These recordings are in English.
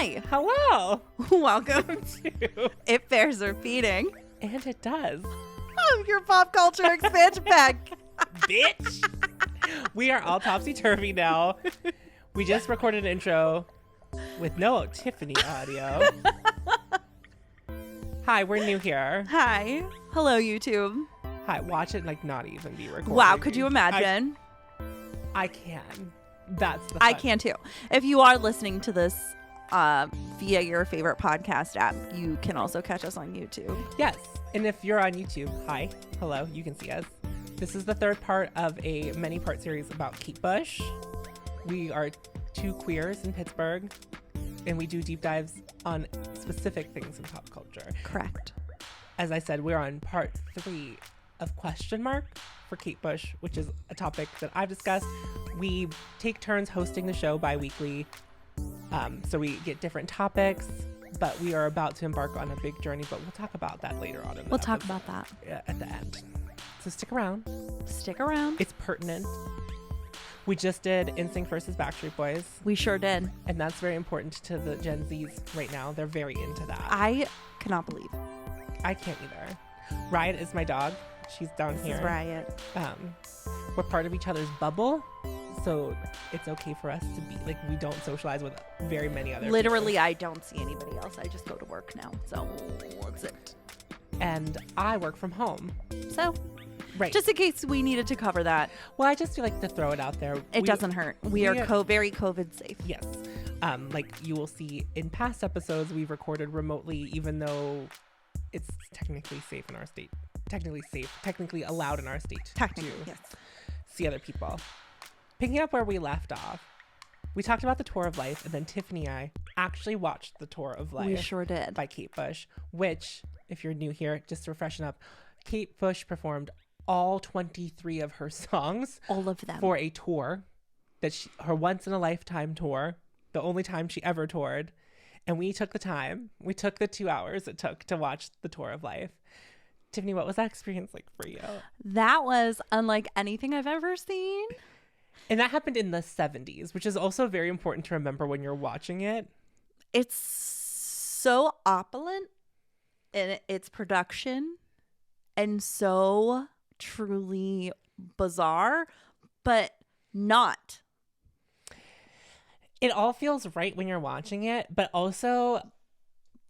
Hi. Hello. Welcome to It Bears Are Feeding. And it does. Oh, your pop culture expansion pack. Bitch. We are all topsy-turvy now. We just recorded an intro with no Tiffany audio. Hi, we're new here. Hi. Hello, YouTube. Hi, watch it like not even be recorded. Wow, could you imagine? I can. That's the fun. I can too. If you are listening to this via your favorite podcast app, you can also catch us on YouTube. Yes. And if you're on YouTube, hi. Hello. You can see us. This is the third part of a many-part series about Kate Bush. We are two queers in Pittsburgh, and we do deep dives on specific things in pop culture. Correct. As I said, we're on part 3 of Question Mark for Kate Bush, which is a topic that I've discussed. We take turns hosting the show bi-weekly, so we get different topics, but we are about to embark on a big journey, but we'll talk about that later on. We'll talk about that at the end. So stick around. Stick around. It's pertinent. We just did NSYNC versus Backstreet Boys. We sure did. And that's very important to the Gen Zs right now. They're very into that. I cannot believe. I can't either. Riot is my dog. She's down here. This is Riot. We're part of each other's bubble, so it's okay for us to be like, we don't socialize with very many other Literally, people. I don't see anybody else. I just go to work now, so that's it. And I work from home. So, right. Just in case we needed to cover that. Well, I just feel like to throw it out there. It doesn't hurt. We are very COVID safe. Yes. Like you will see in past episodes, we've recorded remotely, even though it's technically safe in our state. Technically allowed in our state to yes. see other people. Picking up where we left off, we talked about the Tour of Life, and then Tiffany and I actually watched the Tour of Life. We sure did. By Kate Bush, which, if you're new here, just to refreshen up, Kate Bush performed all 23 of her songs. All of them. For a tour, her once-in-a-lifetime tour, the only time she ever toured. And we took the time. We took the 2 hours it took to watch the Tour of Life. Tiffany, what was that experience like for you? That was unlike anything I've ever seen. And that happened in the 70s, which is also very important to remember when you're watching it. It's so opulent in its production and so truly bizarre, but not. It all feels right when you're watching it, but also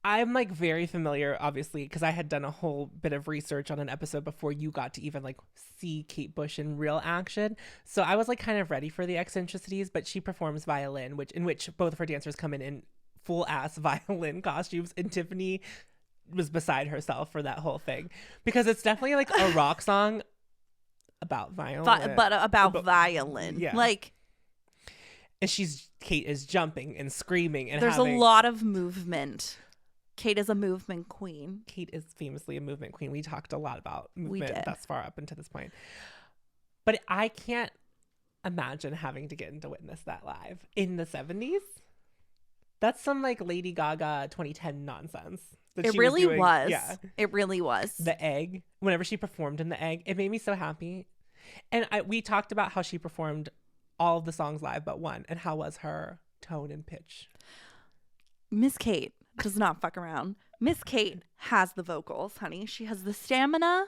I'm like very familiar, obviously, because I had done a whole bit of research on an episode before you got to even like see Kate Bush in real action. So I was like kind of ready for the eccentricities, but she performs violin, in which both of her dancers come in full ass violin costumes, and Tiffany was beside herself for that whole thing because it's definitely like a rock song about violin, but about violin. Yeah. Like, and Kate is jumping and screaming, and there's a lot of movement. Kate is a movement queen. Kate is famously a movement queen. We talked a lot about movement thus far up until this point. But I can't imagine having to get to witness that live in the 70s. That's some like Lady Gaga 2010 nonsense. It really was. Yeah. It really was. The Egg. Whenever she performed in The Egg, it made me so happy. And we talked about how she performed all of the songs live but one, and how was her tone and pitch. Miss Kate does not fuck around. Miss Kate has the vocals, honey. She has the stamina.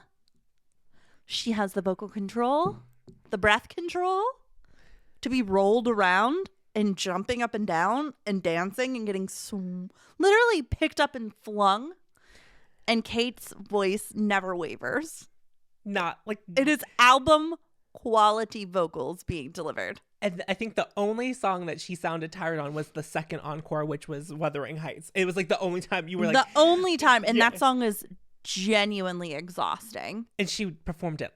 She has the vocal control, the breath control to be rolled around and jumping up and down and dancing and getting literally picked up and flung. And Kate's voice never wavers. Not like it is album quality vocals being delivered. And I think the only song that she sounded tired on was the second encore, which was Wuthering Heights. It was like the only time you were like... The only time. And that song is genuinely exhausting. And she performed it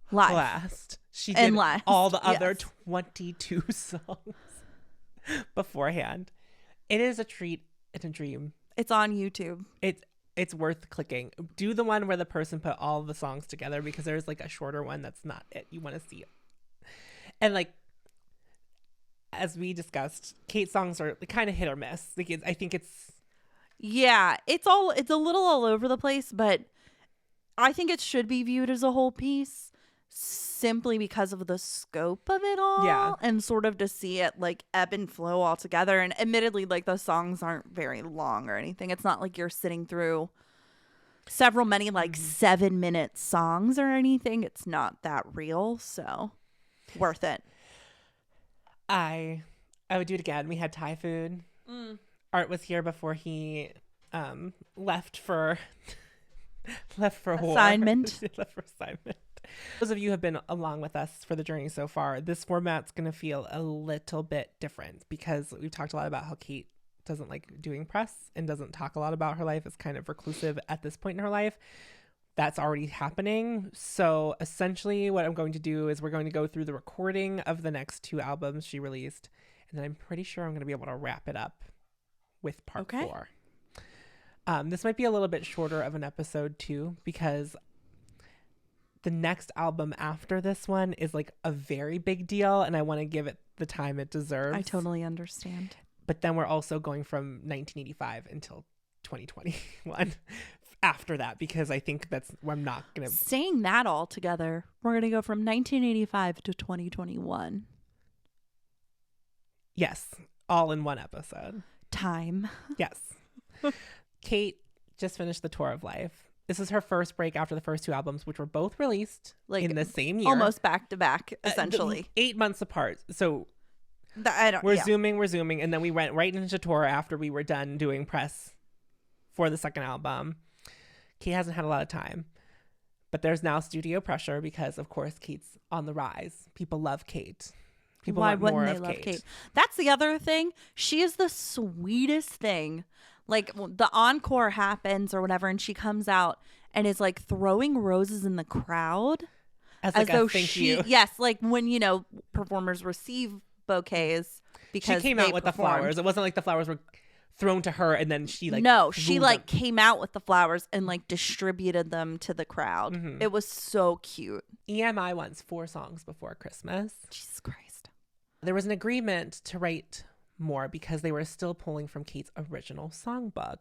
live. Last. She did all the other 22 songs beforehand. It is a treat and a dream. It's on YouTube. It's worth clicking. Do the one where the person put all the songs together, because there's like a shorter one that's not it. You want to see it. And like, as we discussed, Kate's songs are kind of hit or miss. Like I think it's... Yeah, it's a little all over the place, but I think it should be viewed as a whole piece. simply because of the scope of it all. Yeah. And sort of to see it like ebb and flow all together. And admittedly, like the songs aren't very long or anything. It's not like you're sitting through many like 7-minute songs or anything. It's not that real. So worth it. I would do it again. We had Thai food. Art was here before he left for war. Assignment. Left for assignment. Those of you who have been along with us for the journey so far, this format's going to feel a little bit different because we've talked a lot about how Kate doesn't like doing press and doesn't talk a lot about her life. Is kind of reclusive at this point in her life. That's already happening. So essentially what I'm going to do is we're going to go through the recording of the next 2 albums she released. And then I'm pretty sure I'm going to be able to wrap it up with part 4. This might be a little bit shorter of an episode too, because the next album after this one is like a very big deal. And I want to give it the time it deserves. I totally understand. But then we're also going from 1985 until 2021 after that, because I think that's where I'm not going to. Saying that all together, we're going to go from 1985 to 2021. Yes. All in one episode. Time. Yes. Kate just finished the tour of life. This is her first break after the first 2 albums, which were both released like in the same year. Almost back to back, essentially. 8 months apart. So we're zooming. And then we went right into tour after we were done doing press for the second album. Kate hasn't had a lot of time. But there's now studio pressure because, of course, Kate's on the rise. People love Kate. People Why want more wouldn't they of love Kate. Kate? That's the other thing. She is the sweetest thing. Like the encore happens or whatever, and she comes out and is like throwing roses in the crowd As like though a thank you. Yes, like when performers receive bouquets because she came out with the flowers. It wasn't like the flowers were thrown to her and then she like no, she like them. came out with the flowers and like distributed them to the crowd. Mm-hmm. It was so cute. EMI wants 4 songs before Christmas. Jesus Christ. There was an agreement to write more because they were still pulling from Kate's original songbook.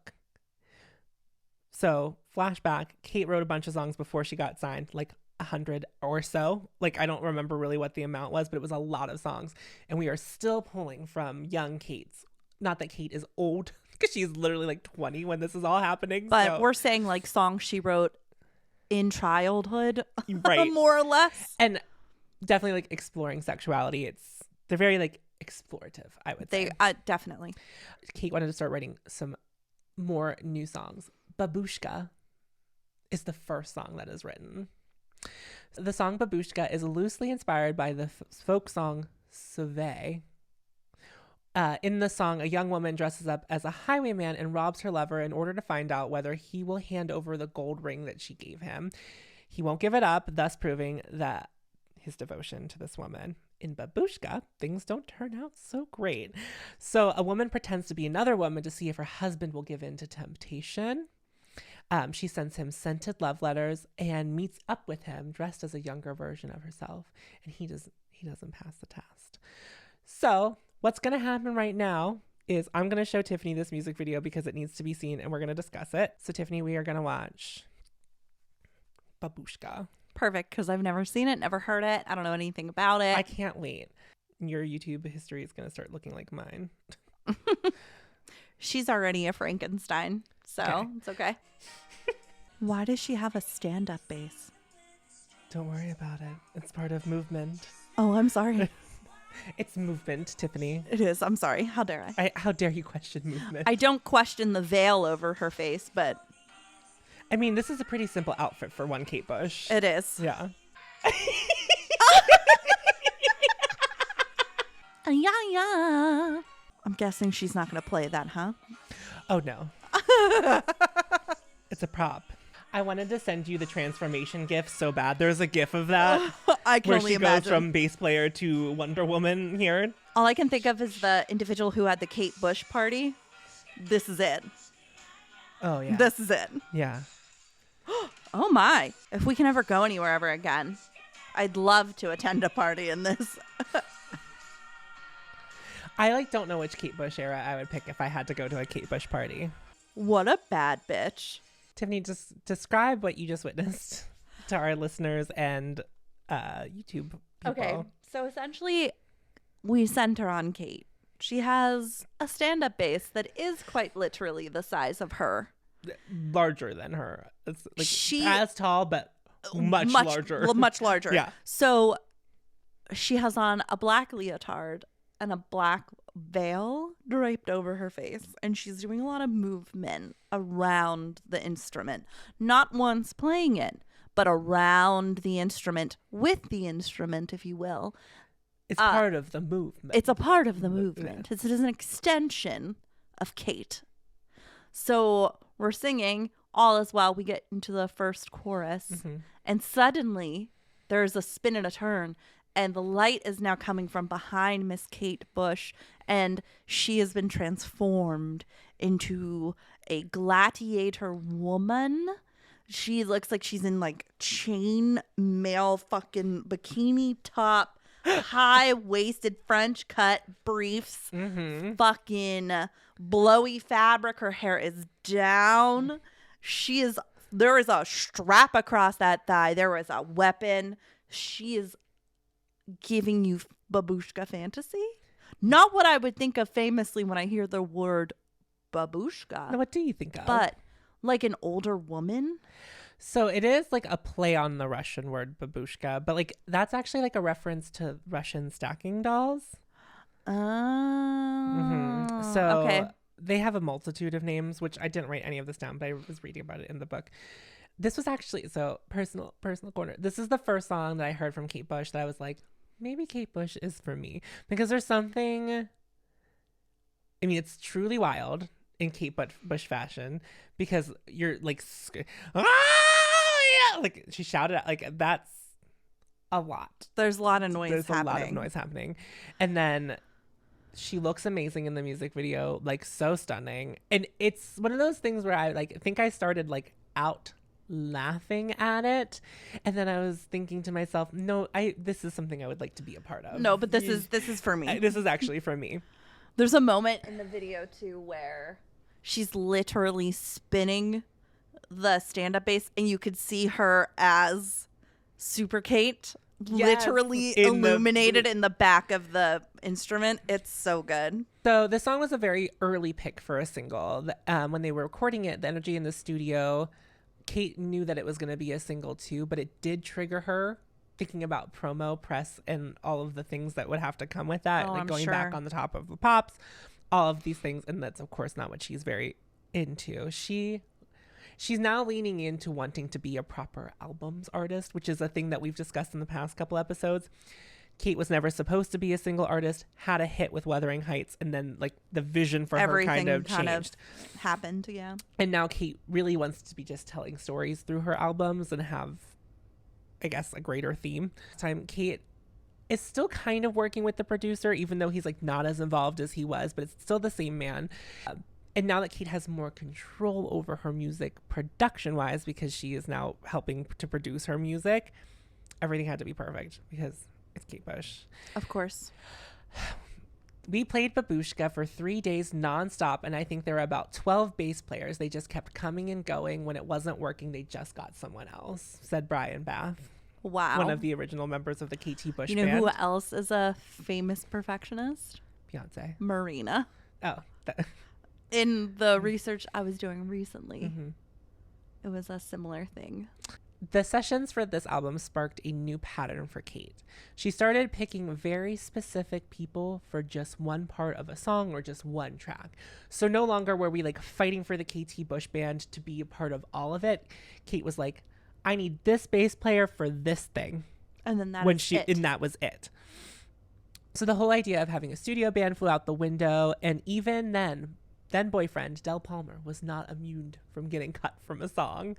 So, flashback, Kate wrote a bunch of songs before she got signed, like 100 or so. Like, I don't remember really what the amount was, but it was a lot of songs. And we are still pulling from young Kate's. Not that Kate is old, because she's literally like 20 when this is all happening. But we're saying like songs she wrote in childhood, right? More or less. And definitely like exploring sexuality. They're very like explorative, I would say. Definitely. Kate wanted to start writing some more new songs. Babushka is the first song that is written. The song Babushka is loosely inspired by the folk song Sauve. In the song, a young woman dresses up as a highwayman and robs her lover in order to find out whether he will hand over the gold ring that she gave him. He won't give it up, thus proving that his devotion to this woman. In Babushka, things don't turn out so great. So a woman pretends to be another woman to see if her husband will give in to temptation. She sends him scented love letters and meets up with him dressed as a younger version of herself. And he doesn't pass the test. So what's going to happen right now is I'm going to show Tiffany this music video because it needs to be seen and we're going to discuss it. So Tiffany, we are going to watch Babushka. Perfect, because I've never seen it, never heard it. I don't know anything about it. I can't wait. Your YouTube history is going to start looking like mine. She's already a Frankenstein, so It's okay. Why does she have a stand-up bass? Don't worry about it. It's part of movement. Oh, I'm sorry. It's movement, Tiffany. It is. I'm sorry. How dare I? How dare you question movement? I don't question the veil over her face, but I mean, this is a pretty simple outfit for one Kate Bush. it is. Yeah. Yeah. I'm guessing she's not going to play that, huh? Oh, no. It's a prop. I wanted to send you the transformation gif so bad. There's a gif of that. I can where only she imagine. goes from bass player to Wonder Woman here. All I can think of is the individual who had the Kate Bush party. This is it. Oh, yeah. This is it. Yeah. Oh, my. If we can ever go anywhere ever again, I'd love to attend a party in this. I don't know which Kate Bush era I would pick if I had to go to a Kate Bush party. What a bad bitch. Tiffany, just describe what you just witnessed to our listeners and YouTube people. Okay, so essentially, we center on Kate. She has a stand-up bass that is quite literally the size of her. Larger than her. It's like She as tall, but much larger. Much larger. Yeah. So she has on a black leotard and a black veil draped over her face, and she's doing a lot of movement around the instrument, not once playing it, but around the instrument, with the instrument, if you will. It's part of the movement. It's a part of the movement. It is an extension of Kate. So we're singing all is well. We get into the first chorus, and suddenly there's a spin and a turn, and the light is now coming from behind Miss Kate Bush, and she has been transformed into a gladiator woman. She looks like she's in like chain mail fucking bikini top, high-waisted French cut briefs, fucking blowy fabric. Her hair is down. There is a strap across that thigh. There is a weapon. She is giving you babushka fantasy. Not what I would think of famously when I hear the word babushka. Now, what do you think of? But like an older woman. So it is like a play on the Russian word babushka, but like that's actually like a reference to Russian stacking dolls. So Okay. they have a multitude of names, which I didn't write any of this down, but I was reading about it in the book. This was actually, so personal corner. This is the first song that I heard from Kate Bush that I was like, maybe Kate Bush is for me, because there's something, I mean, it's truly wild in Kate Bush fashion, because you're like, like she shouted out, like that's a lot. There's a lot of noise There's happening. a lot of noise happening. And then she looks amazing in the music video, like so stunning. And it's one of those things where I like think I started like out laughing at it, and then I was thinking to myself, no, this is something I would like to be a part of. No, but this is for me. This is actually for me. There's a moment in the video too where she's literally spinning the stand-up bass, and you could see her as Super Kate, literally illuminated in the back of the instrument. It's so good. So this song was a very early pick for a single. When they were recording it, the energy in the studio, Kate knew that it was going to be a single too, but it did trigger her thinking about promo, press, and all of the things that would have to come with that, like going back on the top of the pops, all of these things. And that's of course not what she's very into. She's now leaning into wanting to be a proper albums artist, which is a thing that we've discussed in the past couple episodes. Kate was never supposed to be a single artist, had a hit with Wuthering Heights, and then like the vision for her kind of changed. Happened, yeah. And now Kate really wants to be just telling stories through her albums and have, I guess, a greater theme. This time Kate is still kind of working with the producer, even though he's like not as involved as he was, but it's still the same man. And now that Kate has more control over her music production wise, because she is now helping to produce her music, everything had to be perfect because it's Kate Bush. Of course. We played Babushka for 3 days nonstop, and I think there were about 12 bass players. They just kept coming and going. When it wasn't working, they just got someone else, said Brian Bath. Wow. One of the original members of the KT Bush band. You know band. who else is a famous perfectionist? Beyonce. Marina. Oh. In the research I was doing recently, it was a similar thing. The sessions for this album sparked a new pattern for Kate. She started picking very specific people for just one part of a song or just one track. So no longer were we like fighting for the KT Bush band to be a part of all of it. Kate was like, I need this bass player for this thing. And then that was it. So the whole idea of having a studio band flew out the window, and even then boyfriend Del Palmer was not immune from getting cut from a song.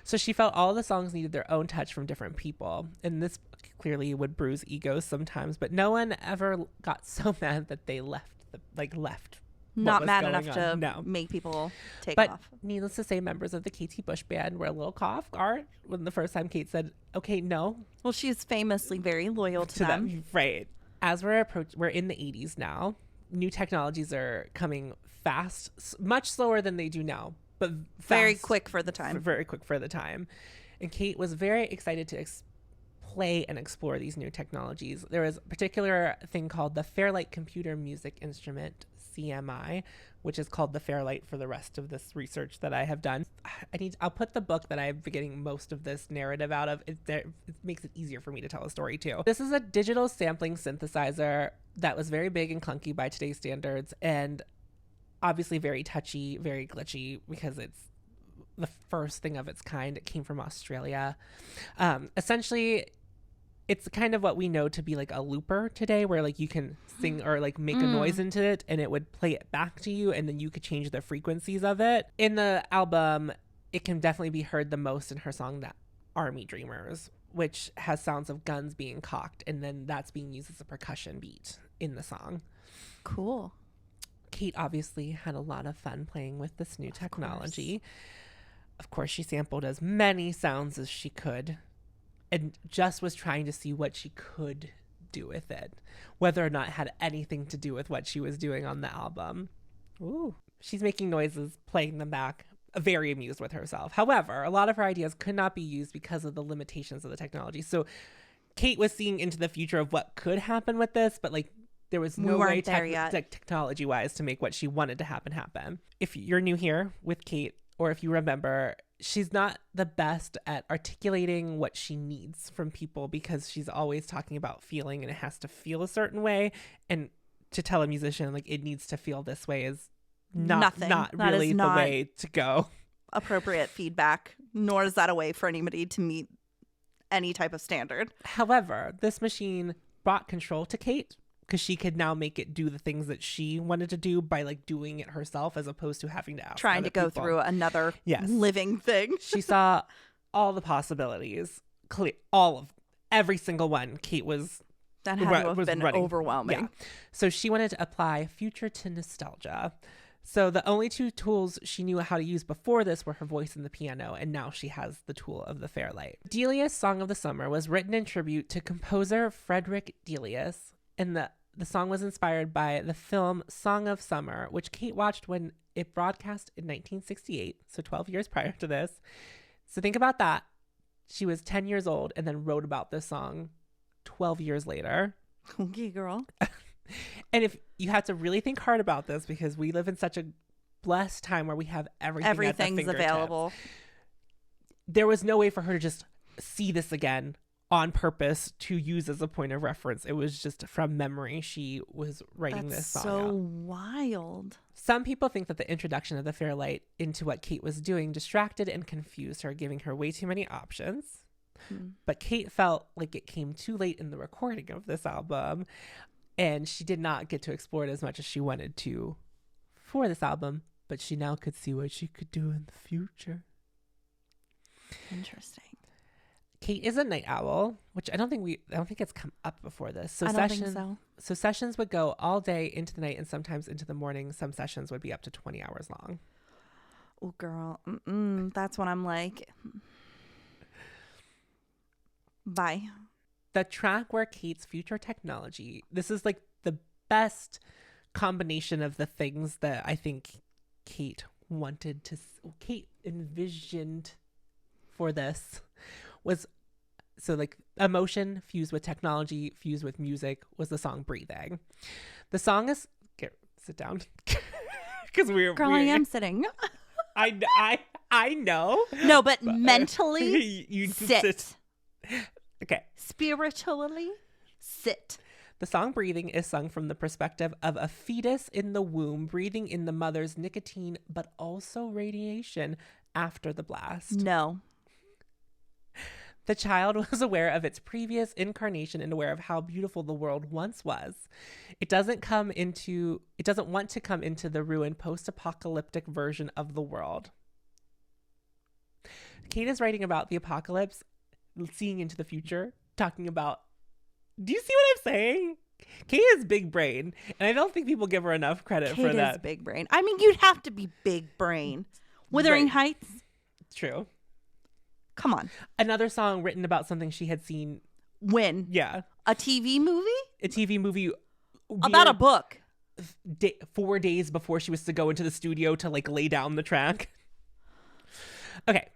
So she felt all the songs needed their own touch from different people. And this clearly would bruise egos sometimes, but no one ever got so mad that they left. Not mad enough to make people take off. But needless to say, members of the KT Bush band were a little caught off guard when the first time Kate said, okay, no. Well, she's famously very loyal to them. Right. As we're in the 80s now. New technologies are coming fast, much slower than they do now, but fast, very quick for the time. Very quick for the time. And Kate was very excited to play and explore these new technologies. There was a particular thing called the Fairlight Computer Music Instrument, CMI, which is called the Fairlight for the rest of this research that I have done. I'll put the book that I've been getting most of this narrative out of. It makes it easier for me to tell a story too. This is a digital sampling synthesizer that was very big and clunky by today's standards, and obviously very touchy, very glitchy, because it's the first thing of its kind. It came from Australia. Essentially, it's kind of what we know to be like a looper today, where like you can sing or like make a noise into it and it would play it back to you, and then you could change the frequencies of it. In the album, it can definitely be heard the most in her song that Army Dreamers, which has sounds of guns being cocked, and then that's being used as a percussion beat in the song. Cool. Kate obviously had a lot of fun playing with this new technology. Of course, she sampled as many sounds as she could and just was trying to see what she could do with it, whether or not it had anything to do with what she was doing on the album. Ooh. She's making noises, playing them back, very amused with herself. However, a lot of her ideas could not be used because of the limitations of the technology. So Kate was seeing into the future of what could happen with this, but like there was no way technology-wise to make what she wanted to happen. If you're new here with Kate, or if you remember, she's not the best at articulating what she needs from people, because she's always talking about feeling and it has to feel a certain way. And to tell a musician like it needs to feel this way is not really the way to go. Appropriate feedback, nor is that a way for anybody to meet any type of standard. However, this machine brought control to Kate, because she could now make it do the things that she wanted to do by like doing it herself, as opposed to having to ask trying to go through another living thing. She saw all the possibilities, every single one. Kate was that had to have been running. Overwhelming. Yeah. So she wanted to apply future to nostalgia. So the only two tools she knew how to use before this were her voice and the piano, and now she has the tool of the Fairlight. Delius' Song of the Summer was written in tribute to composer Frederick Delius, and the song was inspired by the film Song of Summer, which Kate watched when it broadcast in 1968, so 12 years prior to this. So think about that. She was 10 years old and then wrote about this song 12 years later. Okay, girl. And if you have to really think hard about this, because we live in such a blessed time where we have everything's available. There was no way for her to just see this again on purpose to use as a point of reference. It was just from memory. She was writing this song so out. Wild. Some people think that the introduction of the Fairlight into what Kate was doing distracted and confused her, giving her way too many options. But Kate felt like it came too late in the recording of this album, and she did not get to explore it as much as she wanted to for this album, but she now could see what she could do in the future. Interesting. Kate is a night owl, which I don't think it's come up before this. So So sessions would go all day into the night and sometimes into the morning. Some sessions would be up to 20 hours long. Oh, girl. That's when I'm like, bye. The track where Kate's future technology, this is like the best combination of the things that I think Kate envisioned for this was, so like emotion fused with technology fused with music, was the song Breathing. The song is, sit down, because I am sitting. I know. No, but mentally you sit. Okay. Spiritually sit. The song Breathing is sung from the perspective of a fetus in the womb, breathing in the mother's nicotine, but also radiation after the blast. No. The child was aware of its previous incarnation and aware of how beautiful the world once was. It doesn't want to come into the ruined post-apocalyptic version of the world. Kate is writing about the apocalypse, seeing into the future, talking about, do you see what I'm saying? Kate is big brain, and I don't think people give her enough credit for that. Kate is big brain. I mean, you'd have to be big brain. Wuthering Heights? True. Come on. Another song written about something she had seen. When? Yeah. A TV movie? A TV movie. About a book. 4 days before she was to go into the studio to like lay down the track. Okay.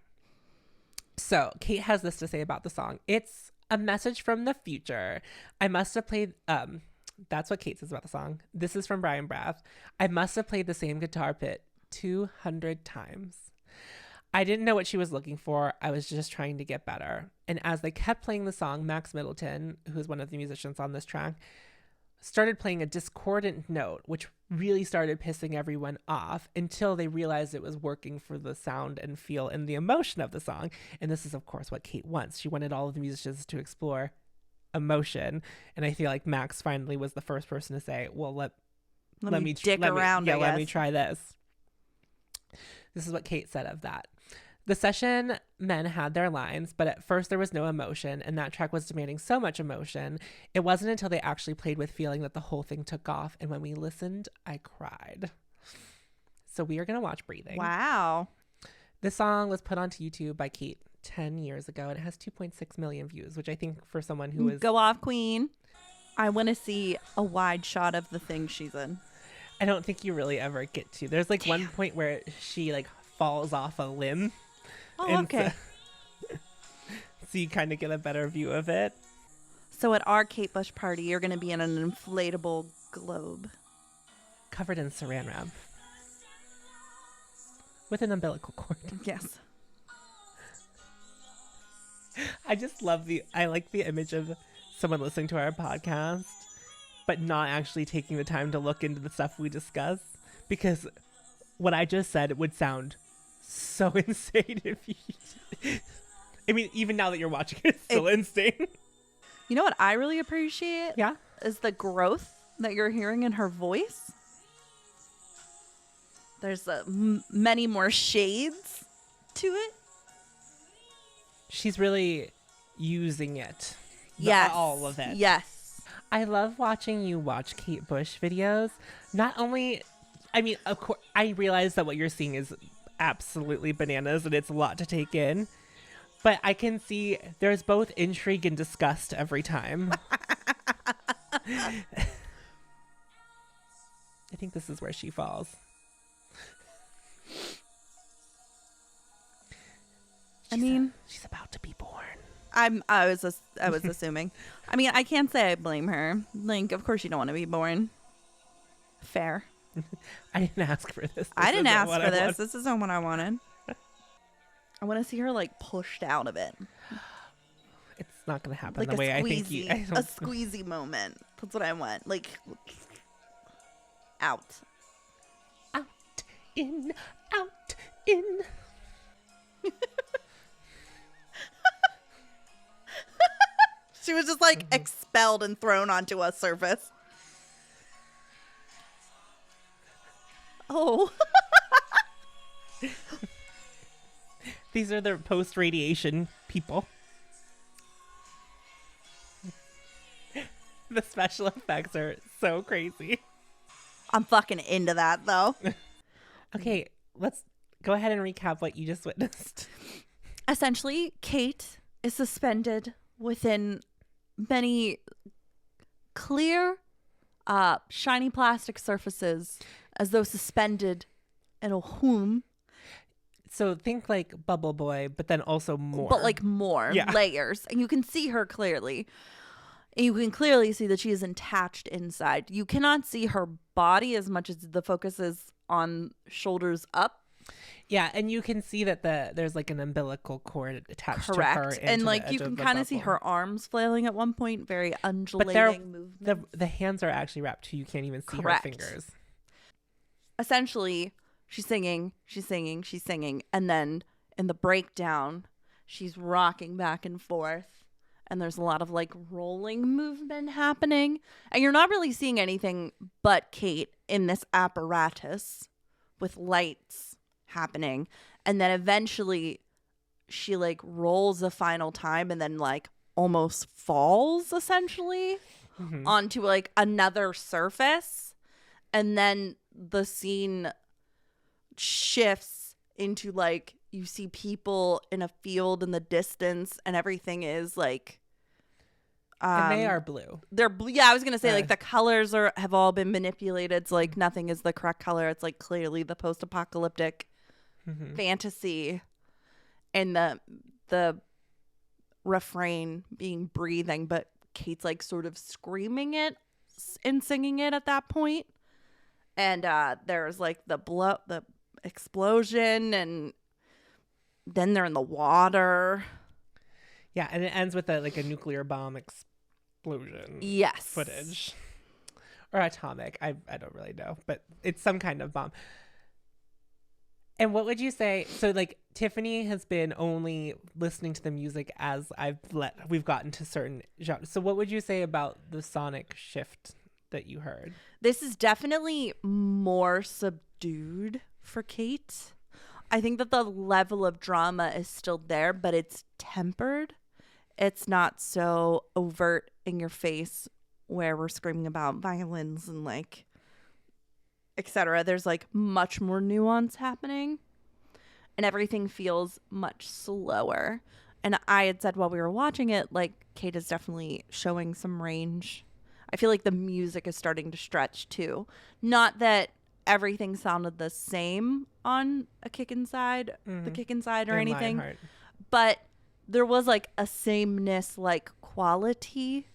So Kate has this to say about the song. It's a message from the future. I must have played, that's what Kate says about the song. This is from Brian Brath. I must have played the same guitar bit 200 times. I didn't know what she was looking for. I was just trying to get better. And as they kept playing the song, Max Middleton, who is one of the musicians on this track, started playing a discordant note, which really started pissing everyone off until they realized it was working for the sound and feel and the emotion of the song. And this is, of course, what Kate wants. She wanted all of the musicians to explore emotion. And I feel like Max finally was the first person to say, well, let me try this. This is what Kate said of that. The session men had their lines, but at first there was no emotion, and that track was demanding so much emotion. It wasn't until they actually played with feeling that the whole thing took off, and when we listened, I cried. So we are going to watch Breathing. Wow. This song was put onto YouTube by Kate 10 years ago, and it has 2.6 million views, which I think for someone who is... Go off, queen. I want to see a wide shot of the thing she's in. I don't think you really ever get to. There's like one point where she like falls off a limb. Oh, okay. So you kind of get a better view of it. So at our Kate Bush party, you're going to be in an inflatable globe. Covered in saran wrap. With an umbilical cord. Yes. I like the image of someone listening to our podcast, but not actually taking the time to look into the stuff we discuss. Because what I just said would sound so insane if you... I mean, even now that you're watching it, it's still insane. You know what I really appreciate? Yeah? Is the growth that you're hearing in her voice. There's many more shades to it. She's really using it. Yes. All of it. Yes. I love watching you watch Kate Bush videos. Not only... I mean, of course, I realize that what you're seeing is absolutely bananas and it's a lot to take in. But I can see there's both intrigue and disgust every time. I think this is where she falls. She's about to be born. I was assuming. I mean, I can't say I blame her. Like, of course you don't want to be born. Fair. I didn't ask for this. I didn't ask for this. This isn't what I wanted. I want to see her like pushed out of it. It's not going to happen like the way squeezy, I think you. A squeezy moment. That's what I want. Like out. Out, in, out, in. She was just like expelled and thrown onto a surface. Oh. These are the post-radiation people. The special effects are so crazy. I'm fucking into that, though. Okay, let's go ahead and recap what you just witnessed. Essentially, Kate is suspended within many clear, shiny plastic surfaces as though suspended in a womb. So think like Bubble Boy, but then also more. But like more layers. And you can see her clearly. And you can clearly see that she is attached inside. You cannot see her body as much as the focus is on shoulders up. Yeah, and you can see that there's like an umbilical cord attached to her. Correct. And like you can kind of see her arms flailing at one point, very undulating movement. The hands are actually wrapped too. You can't even see her fingers. Essentially, she's singing, and then in the breakdown, she's rocking back and forth. And there's a lot of like rolling movement happening. And you're not really seeing anything but Kate in this apparatus with lights happening. And then eventually she like rolls a final time and then like almost falls essentially onto like another surface. And then the scene shifts into like you see people in a field in the distance and everything is like and they are blue. They're blue. Yeah, I was gonna say like the colors have all been manipulated. So like nothing is the correct color. It's like clearly the post-apocalyptic fantasy, and the the refrain being breathing, but Kate's like sort of screaming it and singing it at that point. And there's like the explosion, and then they're in the water. Yeah, and it ends with a nuclear bomb explosion. Yes. Footage. Or atomic. I don't really know, but it's some kind of bomb. And what would you say? So like Tiffany has been only listening to the music as we've gotten to certain genres. So what would you say about the sonic shift that you heard? This is definitely more subdued for Kate. I think that the level of drama is still there, but it's tempered. It's not so overt in your face where we're screaming about violins and like etc. There's like much more nuance happening, and everything feels much slower. And I had said while we were watching it, like, Kate is definitely showing some range. I feel like the music is starting to stretch too. Not that everything sounded the same on the Kick Inside or In anything, Lionheart. but there was like a sameness, like quality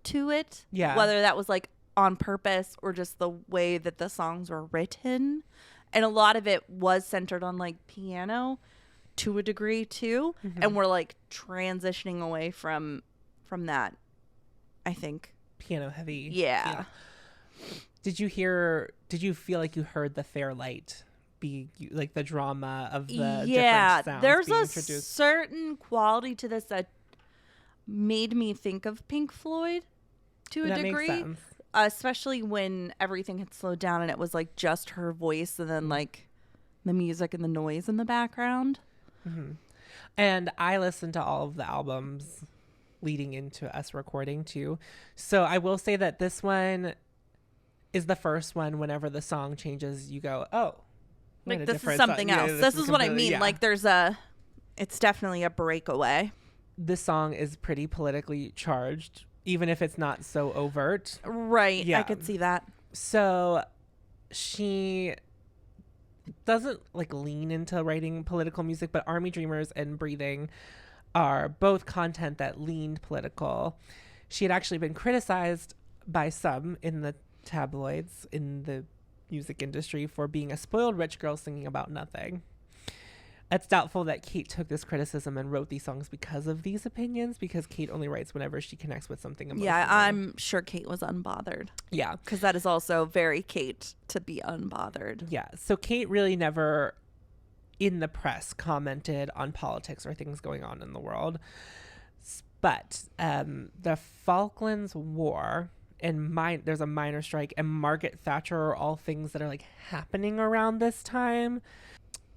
to it. Yeah. Whether that was like on purpose or just the way that the songs were written. And a lot of it was centered on like piano to a degree too. And we're like transitioning away from that, I think. Piano heavy. Yeah. Did you feel like you heard the Fairlight be like the drama of the different sounds there's being a introduced? certain quality to this that made me think of Pink Floyd to a That degree. makes sense. Especially when everything had slowed down and it was like just her voice and then like the music and the noise in the background. And I listened to all of the albums leading into us recording too. So I will say that this one is the first one whenever the song changes, you go, oh, Like, this is something else. This is what I mean. Yeah. Like, it's definitely a breakaway. This song is pretty politically charged, even if it's not so overt. Right. Yeah. I could see that. So she doesn't like lean into writing political music, but Army Dreamers and Breathing are both content that leaned political. She had actually been criticized by some in the tabloids in the music industry for being a spoiled rich girl singing about nothing. It's doubtful that Kate took this criticism and wrote these songs because of these opinions, because Kate only writes whenever she connects with something emotionally. Yeah, I'm sure Kate was unbothered. Yeah. Because that is also very Kate to be unbothered. Yeah. So Kate really never in the press commented on politics or things going on in the world. But the Falklands War and there's a minor strike and Margaret Thatcher are all things that are like happening around this time.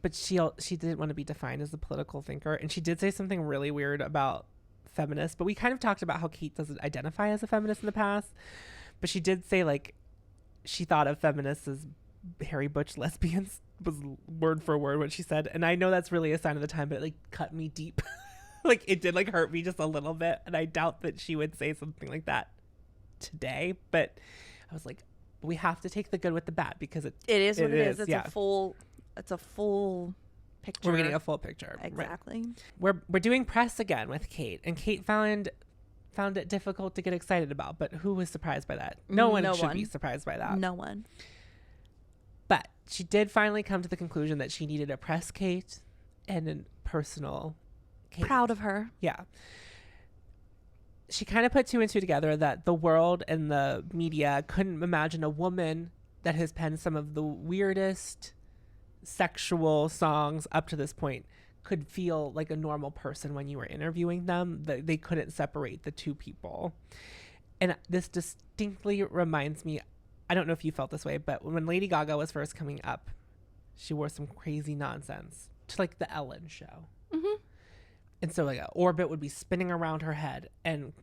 But she didn't want to be defined as a political thinker. And she did say something really weird about feminists. But we kind of talked about how Kate doesn't identify as a feminist in the past. But she did say, like, she thought of feminists as hairy butch lesbians, was word for word what she said. And I know that's really a sign of the time, but it, like, cut me deep. Like, it did, like, hurt me just a little bit. And I doubt that she would say something like that today. But I was like, we have to take the good with the bad, because it is what it is. It's a full picture. We're getting a full picture. Exactly. Right. We're doing press again with Kate, and Kate found it difficult to get excited about, but who was surprised by that? No one should be surprised by that. No one. But she did finally come to the conclusion that she needed a press Kate and a personal Kate. Proud of her. Yeah. She kind of put two and two together, that the world and the media couldn't imagine a woman that has penned some of the weirdest sexual songs up to this point could feel like a normal person when you were interviewing them. They couldn't separate the two people. And this distinctly reminds me, I don't know if you felt this way, but when Lady Gaga was first coming up, she wore some crazy nonsense to like the Ellen show. And so like an orbit would be spinning around her head, and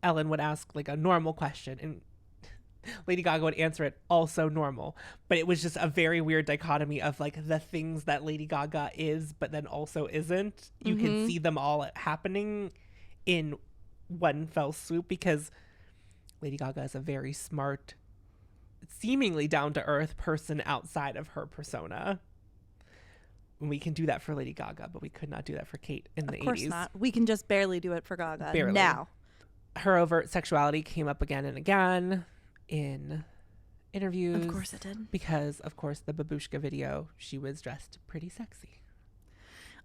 Ellen would ask like a normal question, and Lady Gaga would answer it also normal. But it was just a very weird dichotomy of like the things that Lady Gaga is, but then also isn't. You can see them all happening in one fell swoop, because Lady Gaga is a very smart, seemingly down-to-earth person outside of her persona. We can do that for Lady Gaga, but we could not do that for Kate in the 80s. Of course not. We can just barely do it for Gaga Barely. now. Her overt sexuality came up again and again in interviews. Of course it did. Because, of course, the Babushka video, she was dressed pretty sexy.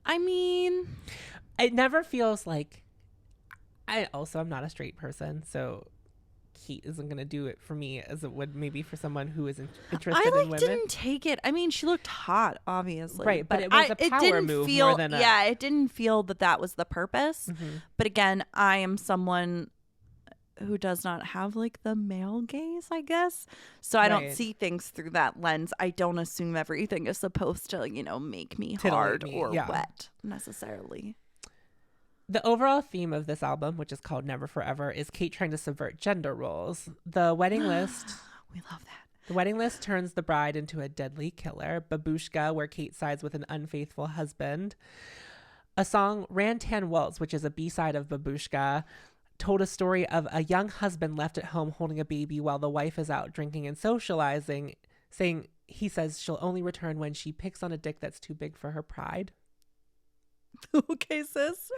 I mean, it never feels like... I'm not a straight person, so Kate isn't going to do it for me as it would maybe for someone who is interested in women. Didn't take it. I mean, she looked hot, obviously. Right, but it was a power move more than a... Yeah, it didn't feel that was the purpose. Mm-hmm. But again, I am someone who does not have like the male gaze, I guess. So I don't see things through that lens. I don't assume everything is supposed to, make me hard or wet necessarily. The overall theme of this album, which is called Never Forever, is Kate trying to subvert gender roles. The wedding list... We love that. The wedding list turns the bride into a deadly killer. Babushka, where Kate sides with an unfaithful husband. A song, Rantan Waltz, which is a B-side of Babushka, told a story of a young husband left at home holding a baby while the wife is out drinking and socializing, saying he says she'll only return when she picks on a dick that's too big for her pride. Okay, sis.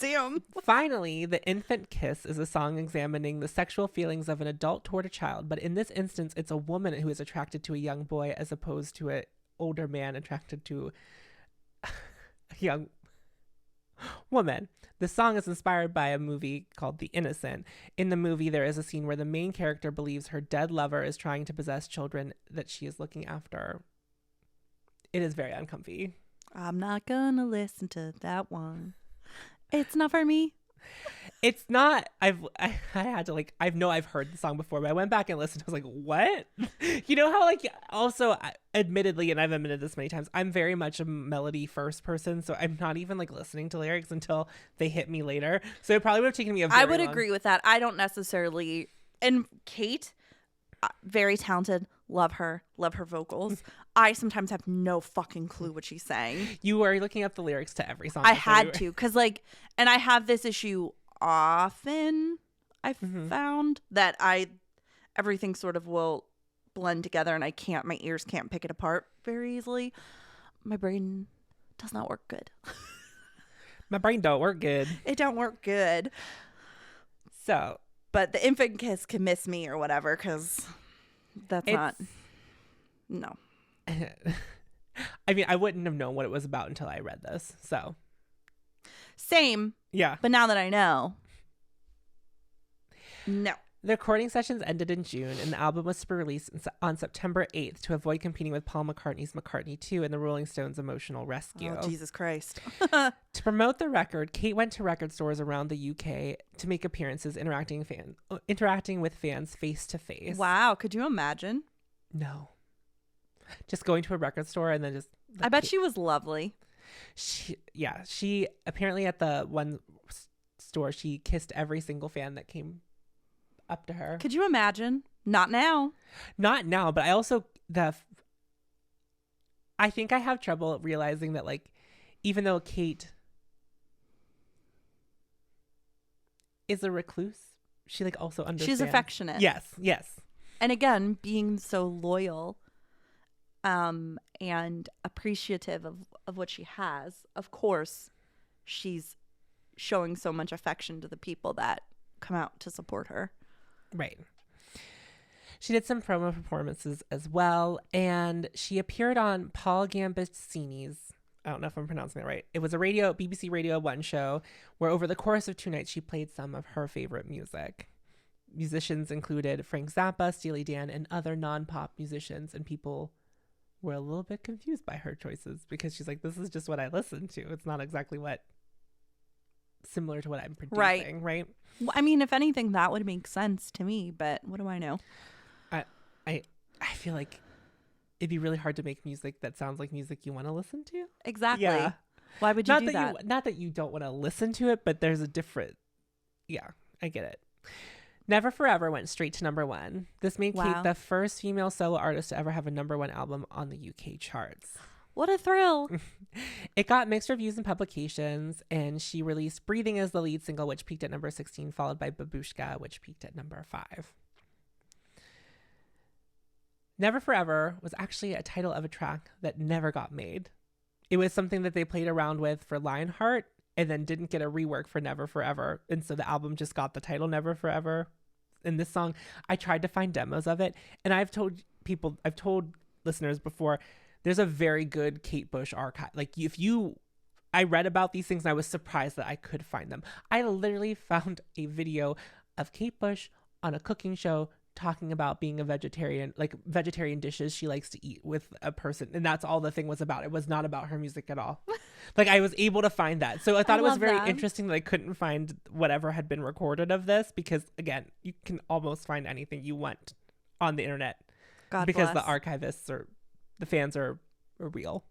Damn. Finally, The Infant Kiss is a song examining the sexual feelings of an adult toward a child, but in this instance, it's a woman who is attracted to a young boy as opposed to an older man attracted to a young woman. The song is inspired by a movie called The Innocent. In the movie, there is a scene where the main character believes her dead lover is trying to possess children that she is looking after. It is very uncomfy. I'm not gonna listen to that one. It's not for me. It's not. I had to I've heard the song before, but I went back and listened. I was like, what? You know how also admittedly, and I've admitted this many times, I'm very much a melody first person, so I'm not even listening to lyrics until they hit me later. So it probably would have taken me a very I would agree with that. I don't necessarily. And Kate, very talented. Love her vocals. I sometimes have no fucking clue what she's saying. You were looking up the lyrics to every song. I had to, because and I have this issue often. I've found that everything sort of will blend together, and my ears can't pick it apart very easily. My brain does not work good. My brain don't work good. It don't work good. So, but The Infant Kiss can miss me or whatever, because that's not. No. I mean, I wouldn't have known what it was about until I read this. So. Same. Yeah. But now that I know. No. The recording sessions ended in June, and the album was to be released on September 8th to avoid competing with Paul McCartney's McCartney 2 and the Rolling Stones' Emotional Rescue. Oh, Jesus Christ. To promote the record, Kate went to record stores around the UK to make appearances, interacting with fans face to face. Wow. Could you imagine? No. Just going to a record store and then just... I bet she was lovely. She apparently at the one store, she kissed every single fan that came up to her. Could you imagine? Not now. Not now, but I also... I think I have trouble realizing that, even though Kate is a recluse, she, also understands. She's affectionate. Yes. And again, being so loyal and appreciative of what she has, of course, she's showing so much affection to the people that come out to support her. Right. She did some promo performances as well, and she appeared on Paul Gambasini's, I don't know if I'm pronouncing that right. It was a BBC Radio 1 show where over the course of 2 nights, she played some of her favorite music. Musicians included Frank Zappa, Steely Dan, and other non-pop musicians, and people were a little bit confused by her choices because she's like, this is just what I listen to. It's not exactly similar to what I'm producing, right? Well, I mean, if anything, that would make sense to me, but what do I know? I feel like it'd be really hard to make music that sounds like music you want to listen to. Exactly. Yeah. Why would you do that? Not that you don't want to listen to it, but there's a different... Yeah, I get it. Never Forever went straight to number 1. This made Kate the first female solo artist to ever have a number 1 album on the UK charts. What a thrill. It got mixed reviews in publications, and she released Breathing as the lead single, which peaked at number 16, followed by Babushka, which peaked at number 5. Never Forever was actually a title of a track that never got made. It was something that they played around with for Lionheart and then didn't get a rework for Never Forever. And so the album just got the title Never Forever. And this song, I tried to find demos of it. And I've told listeners before, there's a very good Kate Bush archive. Like I read about these things and I was surprised that I could find them. I literally found a video of Kate Bush on a cooking show talking about being a vegetarian, like vegetarian dishes she likes to eat with a person. And that's all the thing was about. It was not about her music at all. Like I was able to find that. So I thought it was very interesting that I couldn't find whatever had been recorded of this because again, you can almost find anything you want on the internet. God because bless. The archivists or the fans are real.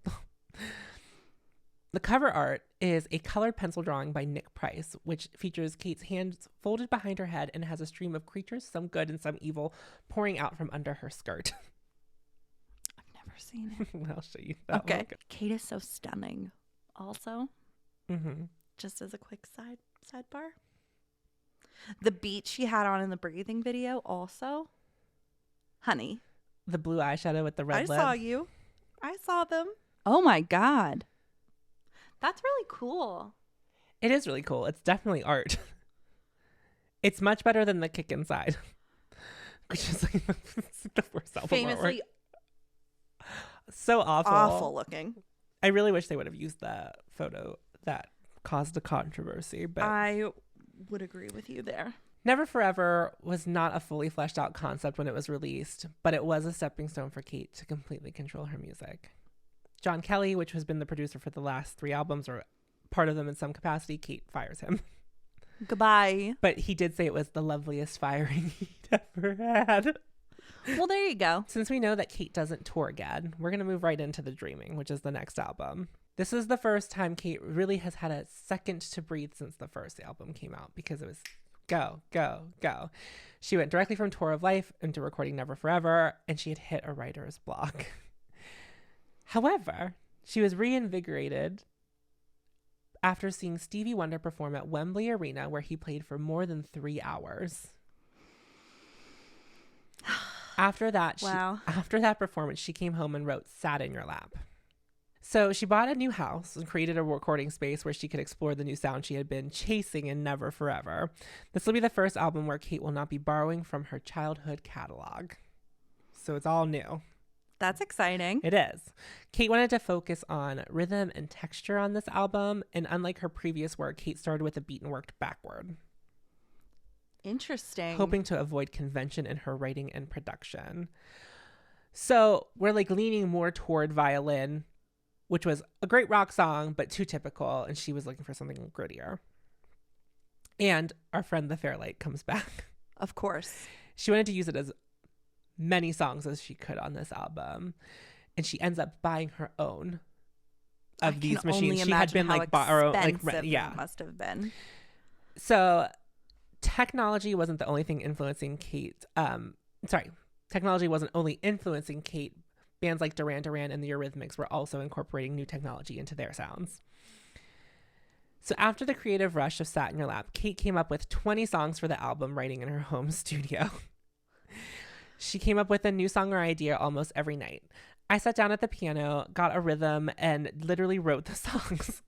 The cover art is a colored pencil drawing by Nick Price, which features Kate's hands folded behind her head and has a stream of creatures, some good and some evil, pouring out from under her skirt. I've never seen it. I'll show you that. Okay. Kate is so stunning. Also, just as a quick sidebar, the beat she had on in the breathing video. Also, honey, the blue eyeshadow with the red lip. I saw you. I saw them. Oh my God. That's really cool. It is really cool. It's definitely art. It's much better than the Kick Inside, which is like the worst album Famously artwork. So awful looking. I really wish they would have used the photo that caused a controversy, but I would agree with you there. Never Forever was not a fully fleshed out concept when it was released, but it was a stepping stone for Kate to completely control her music. John Kelly, which has been the producer for the last 3 albums or part of them in some capacity, Kate fires him. Goodbye. But he did say it was the loveliest firing he'd ever had. Well, there you go. Since we know that Kate doesn't tour again, we're going to move right into The Dreaming, which is the next album. This is the first time Kate really has had a second to breathe since the first album came out because it was go, go, go. She went directly from Tour of Life into recording Never Forever, and she had hit a writer's block. However, she was reinvigorated after seeing Stevie Wonder perform at Wembley Arena, where he played for more than 3 hours. After that performance, she came home and wrote Sat in Your Lap. So she bought a new house and created a recording space where she could explore the new sound she had been chasing in Never Forever. This will be the first album where Kate will not be borrowing from her childhood catalog. So it's all new. That's exciting. It is. Kate wanted to focus on rhythm and texture on this album, and unlike her previous work, Kate started with a beat and worked backward. Interesting. Hoping to avoid convention in her writing and production. So we're like leaning more toward Violin, which was a great rock song, but too typical, and she was looking for something grittier. And our friend The Fairlight comes back. Of course. She wanted to use it as many songs as she could on this album, and she ends up buying her own of these machines. She had been like borrowed, like it must have been. So technology wasn't the only thing influencing Kate. Technology wasn't only influencing Kate. Bands like Duran Duran and the Eurythmics were also incorporating new technology into their sounds. So after the creative rush of Sat in Your Lap, Kate came up with 20 songs for the album, writing in her home studio. She came up with a new song or idea almost every night. I sat down at the piano, got a rhythm, and literally wrote the songs.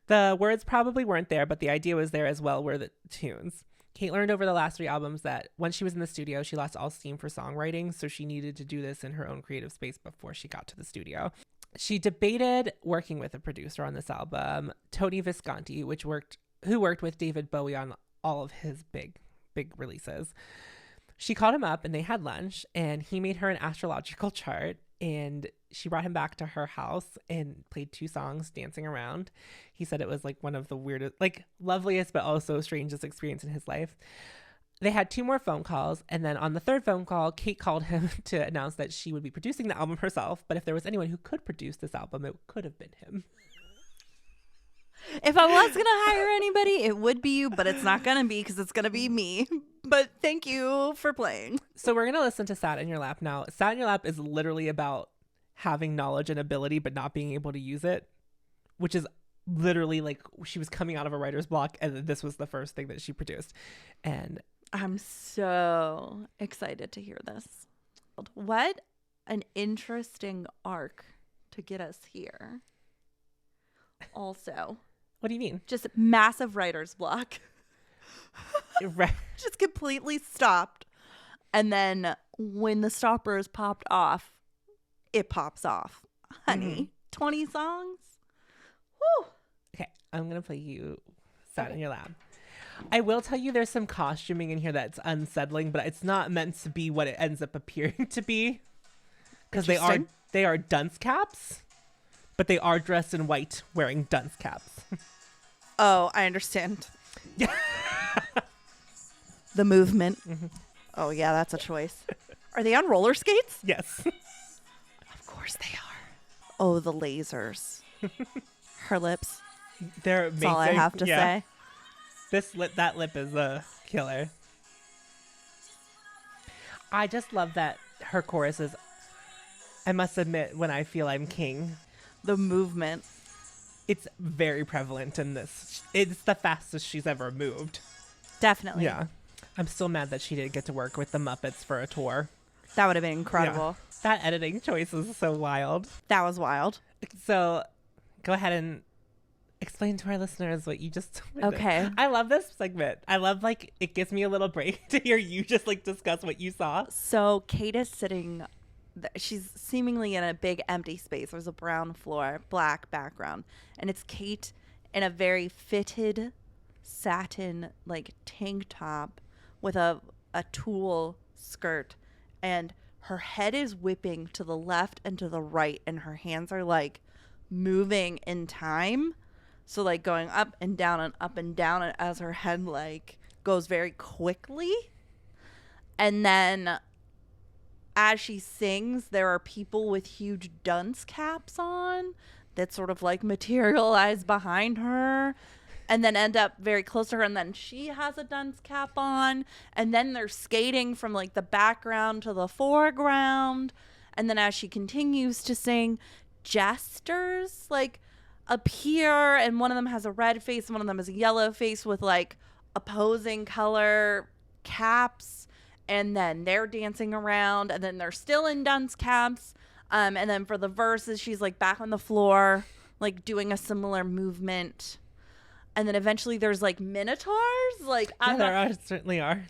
The words probably weren't there, but the idea was there as well, were the tunes. Kate learned over the last 3 albums that once she was in the studio, she lost all steam for songwriting, so she needed to do this in her own creative space before she got to the studio. She debated working with a producer on this album, Tony Visconti, who worked with David Bowie on all of his big releases. She called him up and they had lunch, and he made her an astrological chart, and she brought him back to her house and played 2 songs, Dancing Around. He said it was like one of the weirdest, like loveliest, but also strangest experience in his life. They had 2 more phone calls, and then on the 3rd phone call, Kate called him to announce that she would be producing the album herself, but if there was anyone who could produce this album, it could have been him. If I was going to hire anybody, it would be you, but it's not going to be because it's going to be me. But thank you for playing. So we're going to listen to Sat in Your Lap now. Sat in Your Lap is literally about having knowledge and ability, but not being able to use it, which is literally like she was coming out of a writer's block, and this was the first thing that she produced. And I'm so excited to hear this. What an interesting arc to get us here. also. What do you mean? Just massive writer's block. Right. Just completely stopped. And then when the stopper is popped off, it pops off. Honey, 20 songs? Woo! Okay, I'm going to play you Sat in Your Lap. I will tell you there's some costuming in here that's unsettling, but it's not meant to be what it ends up appearing to be. Because they are dunce caps, but they are dressed in white wearing dunce caps. Oh, I understand. Yeah. The movement. Oh, yeah, that's a choice. Are they on roller skates? Yes. Of course they are. Oh, the lasers. Her lips. They're amazing. That's all I have to say. That lip is a killer. I just love that her chorus is, I must admit when I feel I'm king. The movement. It's very prevalent in this. It's the fastest she's ever moved. Definitely. Yeah. I'm still mad that she didn't get to work with the Muppets for a tour. That would have been incredible. Yeah. That editing choice is so wild. That was wild. So go ahead and explain to our listeners what you just told me. Okay. I love this segment. I love, like, it gives me a little break to hear you just, like, discuss what you saw. So Kate is sitting, she's seemingly in a big empty space. There's a brown floor, black background. And it's Kate in a very fitted satin, like, tank top with a tulle skirt. And her head is whipping to the left and to the right. And her hands are, like, moving in time. So, like, going up and down as her head, like, goes very quickly. And then as she sings, there are people with huge dunce caps on that sort of, like, materialize behind her and then end up very close to her. And then she has a dunce cap on. And then they're skating from, like, the background to the foreground. And then as she continues to sing, jesters, like, appear, and one of them has a red face and one of them has a yellow face with, like, opposing color caps, and then they're dancing around, and then they're still in dunce caps, and then for the verses she's, like, back on the floor, like, doing a similar movement, and then eventually there's, like, minotaurs, like, Certainly are.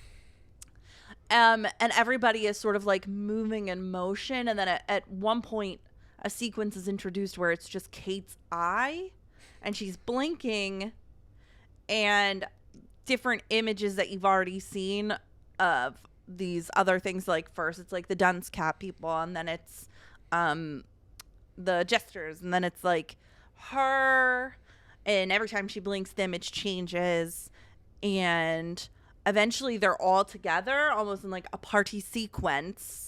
And everybody is sort of, like, moving in motion, and then at one point a sequence is introduced where it's just Kate's eye and she's blinking, and different images that you've already seen of these other things. Like, first it's, like, the dunce cap people, and then it's the jesters, and then it's, like, her, and every time she blinks the image changes, and eventually they're all together almost in, like, a party sequence.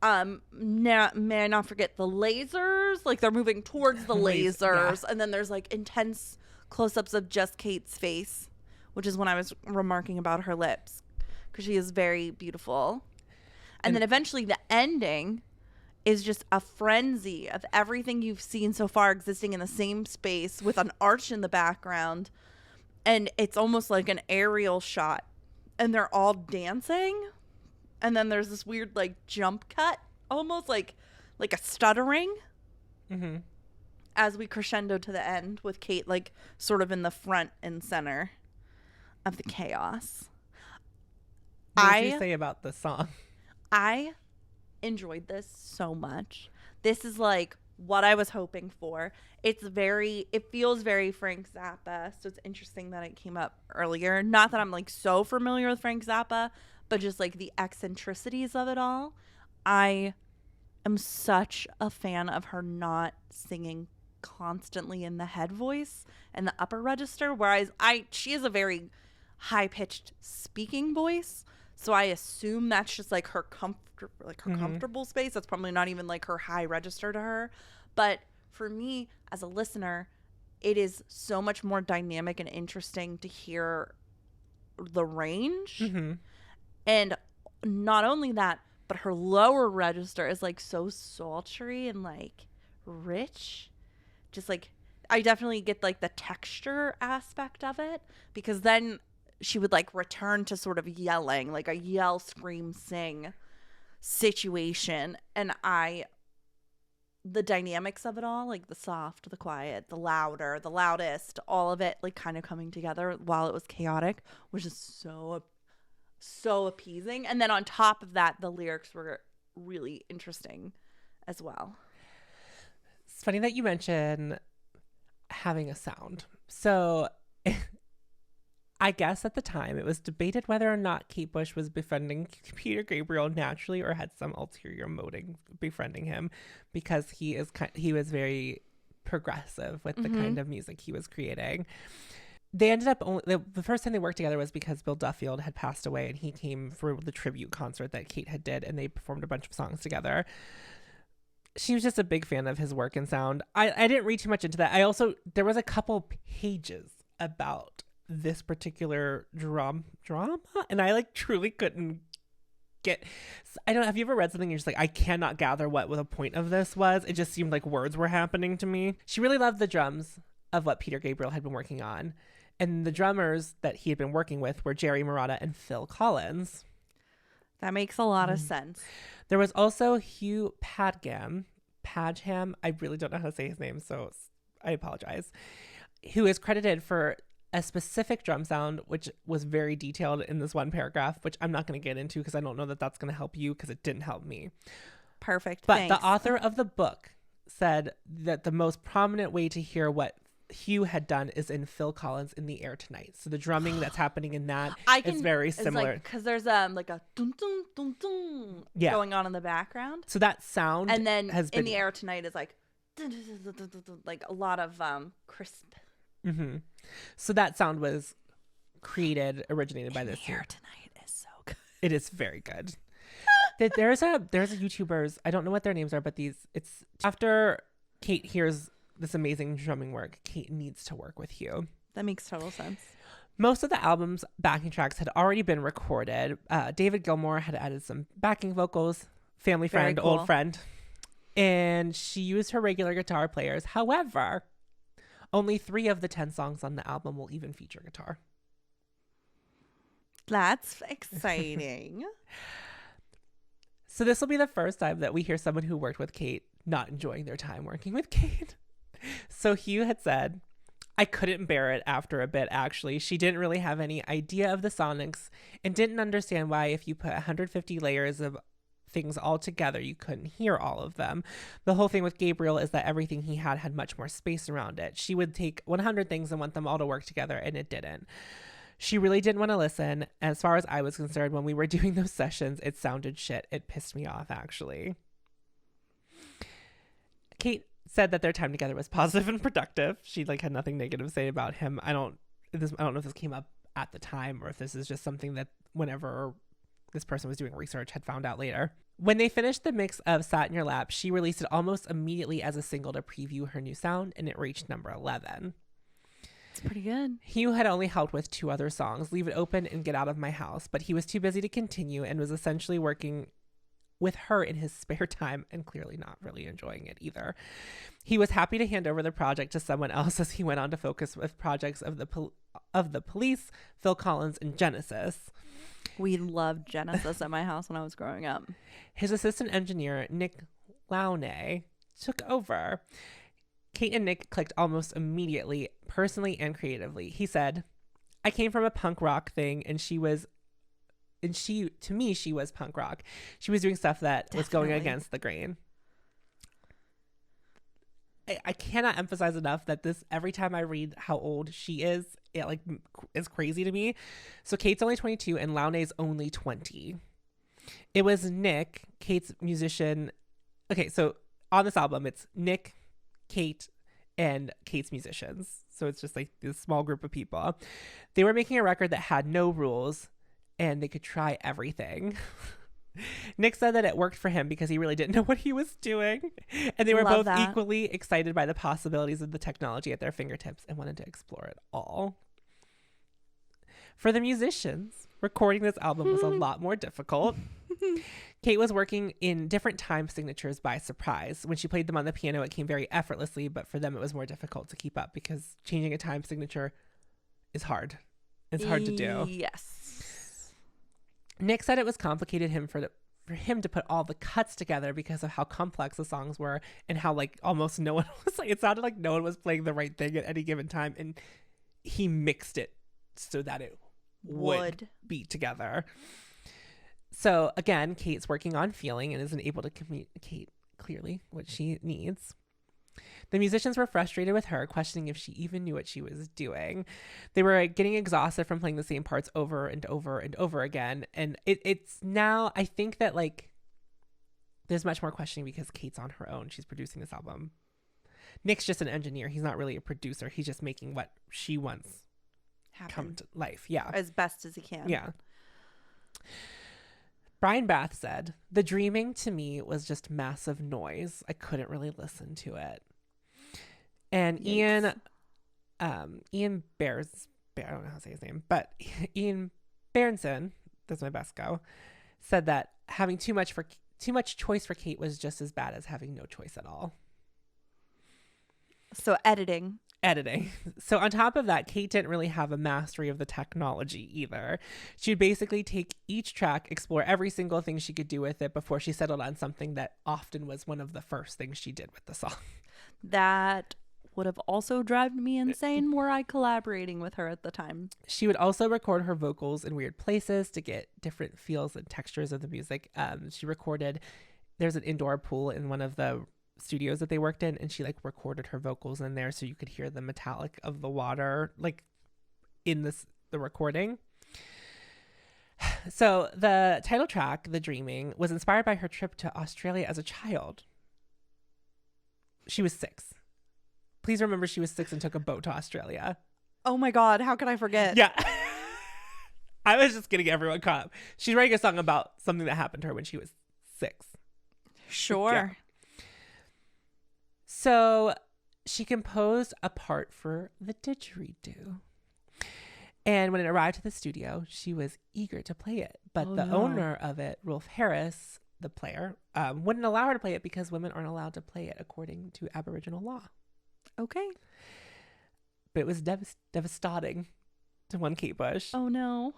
May I not forget the lasers? Like, they're moving towards the lasers, yeah. And then there's, like, intense close-ups of just Kate's face, which is when I was remarking about her lips, because she is very beautiful. And then eventually the ending is just a frenzy of everything you've seen so far existing in the same space with an arch in the background, and it's almost like an aerial shot, and they're all dancing. And then there's this weird, like, jump cut, almost like a stuttering, as we crescendo to the end with Kate, like, sort of in the front and center of the chaos. What did you say about the song? I enjoyed this so much. This is, like, what I was hoping for. It feels very Frank Zappa, so it's interesting that it came up earlier. Not that I'm, like, so familiar with Frank Zappa, but just, like, the eccentricities of it all. I am such a fan of her not singing constantly in the head voice and the upper register, whereas she has a very high-pitched speaking voice, so I assume that's just, like, her comfortable space. That's probably not even, like, her high register to her. But for me, as a listener, it is so much more dynamic and interesting to hear the range. And not only that, but her lower register is, like, so sultry and, like, rich. Just, like, I definitely get, like, the texture aspect of it, because then she would, like, return to sort of yelling, like a yell, scream, sing situation. And I the dynamics of it all, like the soft, the quiet, the louder, the loudest, all of it like kind of coming together while it was chaotic, was just so appeasing. And then on top of that, the lyrics were really interesting as well. It's funny that you mention having a sound. So I guess at the time it was debated whether or not Kate Bush was befriending Peter Gabriel naturally or had some ulterior motive befriending him, because he was very progressive with the kind of music he was creating. They ended up the first time they worked together was because Bill Duffield had passed away, and he came for the tribute concert that Kate had did, and they performed a bunch of songs together. She was just a big fan of his work and sound. I didn't read too much into that. There was a couple pages about this particular drama, and I like truly couldn't get. I don't know, have you ever read something and you're just like, I cannot gather what the point of this was? It just seemed like words were happening to me. She really loved the drums of what Peter Gabriel had been working on, and the drummers that he had been working with were Jerry Marotta and Phil Collins. That makes a lot of sense. There was also Hugh Padgham. I really don't know how to say his name, so I apologize. Who is credited for a specific drum sound, which was very detailed in this one paragraph, which I'm not going to get into because I don't know that that's going to help you, because it didn't help me. Perfect. But Thanks. the author of the book said that the most prominent way to hear what Hugh had done is in Phil Collins' In the Air Tonight. So the drumming that's happening in that is very similar. Because there's like a dun dun dun dun going on in the background. So that sound, and then In the Air Tonight is like dun, dun, dun, dun, dun, dun, like a lot of crisp. Mm-hmm. So that sound was originated by this. In the Air Tonight is so good. It is very good. There's a YouTubers, I don't know what their names are, but it's after Kate hears this amazing drumming work, Kate needs to work with Hugh. That makes total sense. Most of the album's backing tracks had already been recorded. David Gilmour had added some backing vocals, family friend, cool. old friend, and she used her regular guitar players. However, only 3 of the 10 songs on the album will even feature guitar. That's exciting. So this will be the first time that we hear someone who worked with Kate not enjoying their time working with Kate. So Hugh had said, I couldn't bear it after a bit, actually. She didn't really have any idea of the sonics and didn't understand why if you put 150 layers of things all together, you couldn't hear all of them. The whole thing with Gabriel is that everything he had much more space around it. She would take 100 things and want them all to work together, and it didn't. She really didn't want to listen. As far as I was concerned, when we were doing those sessions, it sounded shit. It pissed me off, actually. Kate said that their time together was positive and productive. She had nothing negative to say about him. I don't know if this came up at the time or if this is just something that whenever this person was doing research had found out later. When they finished the mix of Sat in Your Lap, she released it almost immediately as a single to preview her new sound, and it reached number 11. It's pretty good. Hugh had only helped with 2 other songs, Leave It Open and Get Out of My House, but he was too busy to continue and was essentially working with her in his spare time and clearly not really enjoying it either. He was happy to hand over the project to someone else as he went on to focus with projects of the Police, Phil Collins, and Genesis. We loved Genesis at my house when I was growing up. His assistant engineer, Nick Launay, took over. Kate and Nick clicked almost immediately, personally and creatively. He said, I came from a punk rock thing, to me, she was punk rock. She was doing stuff that was going against the grain. I cannot emphasize enough that every time I read how old she is, it is crazy to me. So Kate's only 22 and Launay's only 20. It was Nick, Kate's musician. Okay, so on this album, it's Nick, Kate, and Kate's musicians. So it's just this small group of people. They were making a record that had no rules and they could try everything. Nick said that it worked for him because he really didn't know what he was doing. And they were both equally excited by the possibilities of the technology at their fingertips and wanted to explore it all. For the musicians, recording this album was a lot more difficult. Kate was working in different time signatures by surprise. When she played them on the piano, it came very effortlessly, but for them it was more difficult to keep up because changing a time signature is hard. It's hard to do. Yes. Nick said it was complicated for him to put all the cuts together because of how complex the songs were and how like almost no one was like, it sounded like no one was playing the right thing at any given time. And he mixed it so that it would be together. So again, Kate's working on feeling and isn't able to communicate clearly what she needs. The musicians were frustrated with her, questioning if she even knew what she was doing. They were getting exhausted from playing the same parts over and over and over again. And it's now, I think that like there's much more questioning because Kate's on her own. She's producing this album. Nick's just an engineer. He's not really a producer. He's just making what she wants come to life. Yeah. As best as he can. Yeah. Brian Bath said, "The dreaming to me was just massive noise. I couldn't really listen to it." And Yikes. Ian Bears, I don't know how to say his name, but Ian Berenson, that's my best go, said that having too much choice for Kate was just as bad as having no choice at all. So editing. So on top of that, Kate didn't really have a mastery of the technology either. She would basically take each track, explore every single thing she could do with it before she settled on something that often was one of the first things she did with the song. That would have also driven me insane were I collaborating with her at the time. She would also record her vocals in weird places to get different feels and textures of the music. She recorded, there's an indoor pool in one of the studios that they worked in, and she like recorded her vocals in there so you could hear the metallic of the water like in the recording. So the title track, The Dreaming, was inspired by her trip to Australia as a child. She was 6. Please remember she was 6 and took a boat to Australia. Oh my God, how could I forget? Yeah. I was just getting everyone caught up. She's writing a song about something that happened to her when she was 6. Sure. Yeah. So she composed a part for the didgeridoo. And when it arrived at the studio, she was eager to play it. But owner of it, Rolf Harris, the player, wouldn't allow her to play it because women aren't allowed to play it according to Aboriginal law. Okay. But it was devastating to one Kate Bush. Oh no.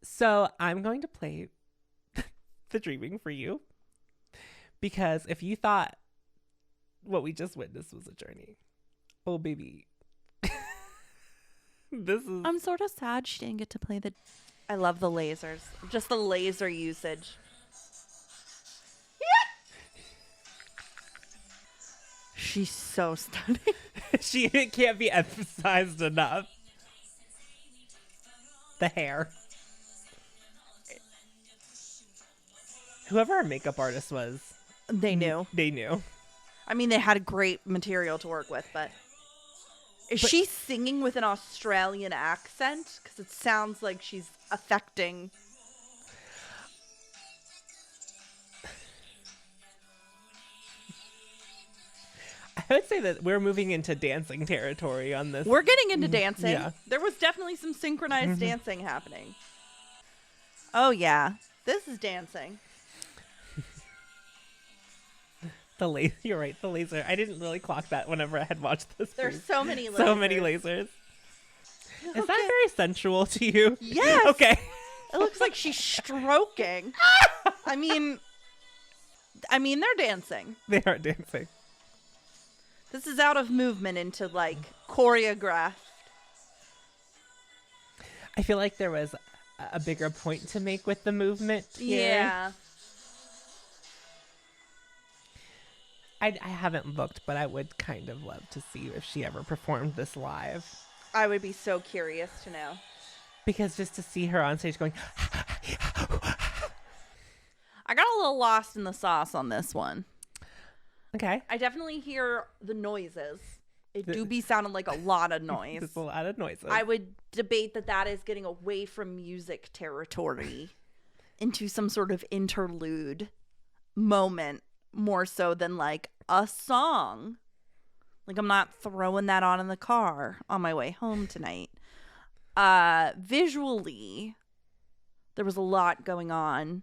So I'm going to play The Dreaming for you. Because if you thought what we just witnessed was a journey, oh baby, this is. I'm sort of sad she didn't get to play the. I love the lasers. Just the laser usage. She's so stunning. It can't be emphasized enough. The hair. Whoever our makeup artist was, They knew. They knew. I mean, they had great material to work with, but is she singing with an Australian accent? Because it sounds like she's affecting. I would say that we're moving into dancing territory on this. We're getting into dancing. Yeah. There was definitely some synchronized dancing happening. Oh, yeah. This is dancing. You're right, the laser. I didn't really clock that whenever I had watched this. There's piece. so many lasers. So many lasers. Is that very sensual to you? Yes. Okay. It looks like she's stroking. I mean, they're dancing. They are dancing. This is out of movement into, like, choreographed. I feel like there was a bigger point to make with the movement here. Yeah. I haven't looked, but I would kind of love to see if she ever performed this live. I would be so curious to know. Because just to see her on stage going... I got a little lost in the sauce on this one. Okay. I definitely hear the noises. It do be sounding like a lot of noise. It's a lot of noises. I would debate that is getting away from music territory into some sort of interlude moment more so than like a song. Like, I'm not throwing that on in the car on my way home tonight. Visually, there was a lot going on.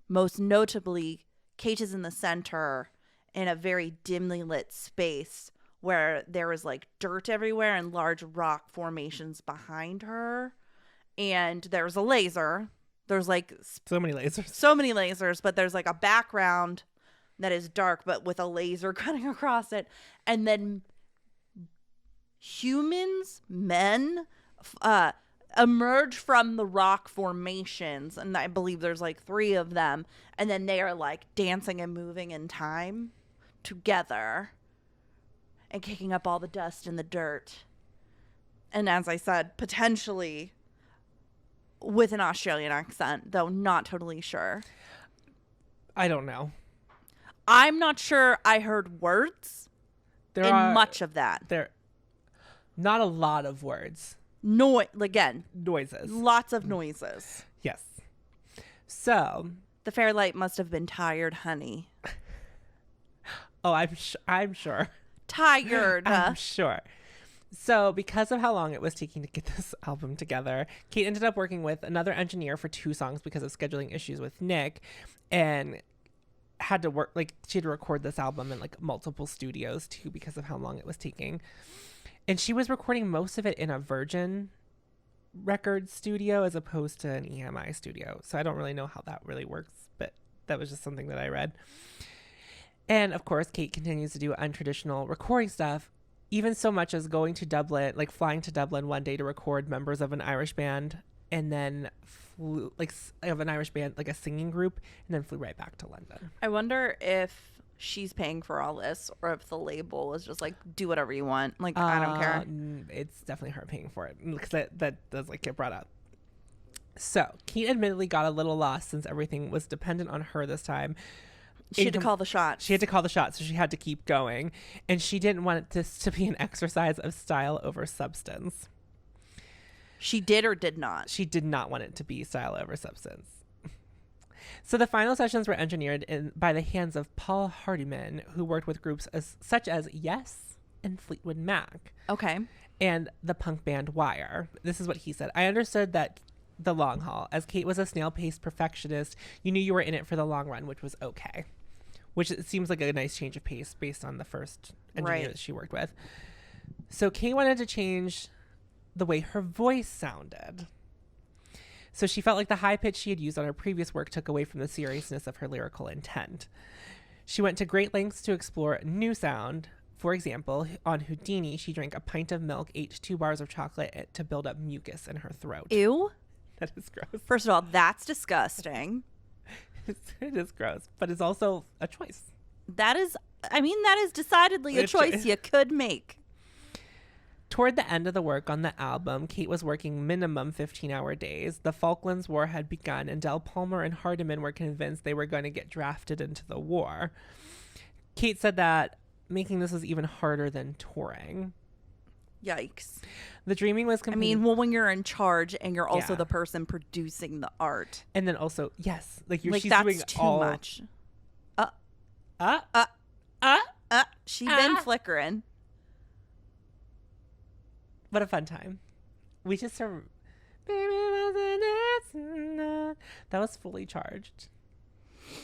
Most notably, Kate is in the center in a very dimly lit space where there is like dirt everywhere and large rock formations behind her. And there's a laser There's like So many lasers. so many lasers, but there's like a background that is dark, but with a laser cutting across it. And then men, emerge from the rock formations. And I believe there's like 3 of them. And then they are like dancing and moving in time together and kicking up all the dust and the dirt. And as I said, potentially with an Australian accent, though not totally sure. I don't know. I'm not sure I heard words in much of that. There, not a lot of words. Again. Noises. Lots of noises. Yes. So. The Fairlight must have been tired, honey. Oh, I'm sure. Tired. I'm sure. So, because of how long it was taking to get this album together, Kate ended up working with another engineer for 2 songs because of scheduling issues with Nick, and had to work, like, she had to record this album in like multiple studios too because of how long it was taking. And she was recording most of it in a Virgin record studio as opposed to an EMI studio. So I don't really know how that really works, but that was just something that I read. And of course, Kate continues to do untraditional recording stuff, even so much as going to Dublin, like flying to Dublin one day to record members of an Irish band, and then flew, like, of an Irish band, like a singing group, and then flew right back to London. I wonder if she's paying for all this, or if the label is just like, do whatever you want. Like, I don't care. It's definitely her paying for it, because that does like get brought up. So Kate admittedly got a little lost since everything was dependent on her this time. She had to call the shots. She had to call the shots, so she had to keep going. And she didn't want this to be an exercise of style over substance. She did or did not? She did not want it to be style over substance. So the final sessions were engineered by the hands of Paul Hardiman, who worked with groups such as Yes and Fleetwood Mac. Okay. And the punk band Wire. This is what he said. I understood that the long haul. As Kate was a snail-paced perfectionist, you knew you were in it for the long run, which was okay. Which it seems like a nice change of pace based on the first engineer that she worked with. So Kate wanted to change the way her voice sounded. So she felt like the high pitch she had used on her previous work took away from the seriousness of her lyrical intent. She went to great lengths to explore new sound. For example, on Houdini, she drank a pint of milk, ate 2 bars of chocolate to build up mucus in her throat. Ew. That is gross. First of all, that's disgusting. It is gross, but it's also a choice. That is decidedly a choice you could make. Toward the end of the work on the album, Kate was working minimum 15-hour days. The Falklands War had begun, and Del Palmer and Hardiman were convinced they were going to get drafted into the war. Kate said that making this was even harder than touring. Yikes. The dreaming was complete. when you're in charge and you're also the person producing the art. And then also, yes, like she's that's doing too all much. She been flickering. What a fun time. We just Baby, wasn't it enough? That was Fully Charged.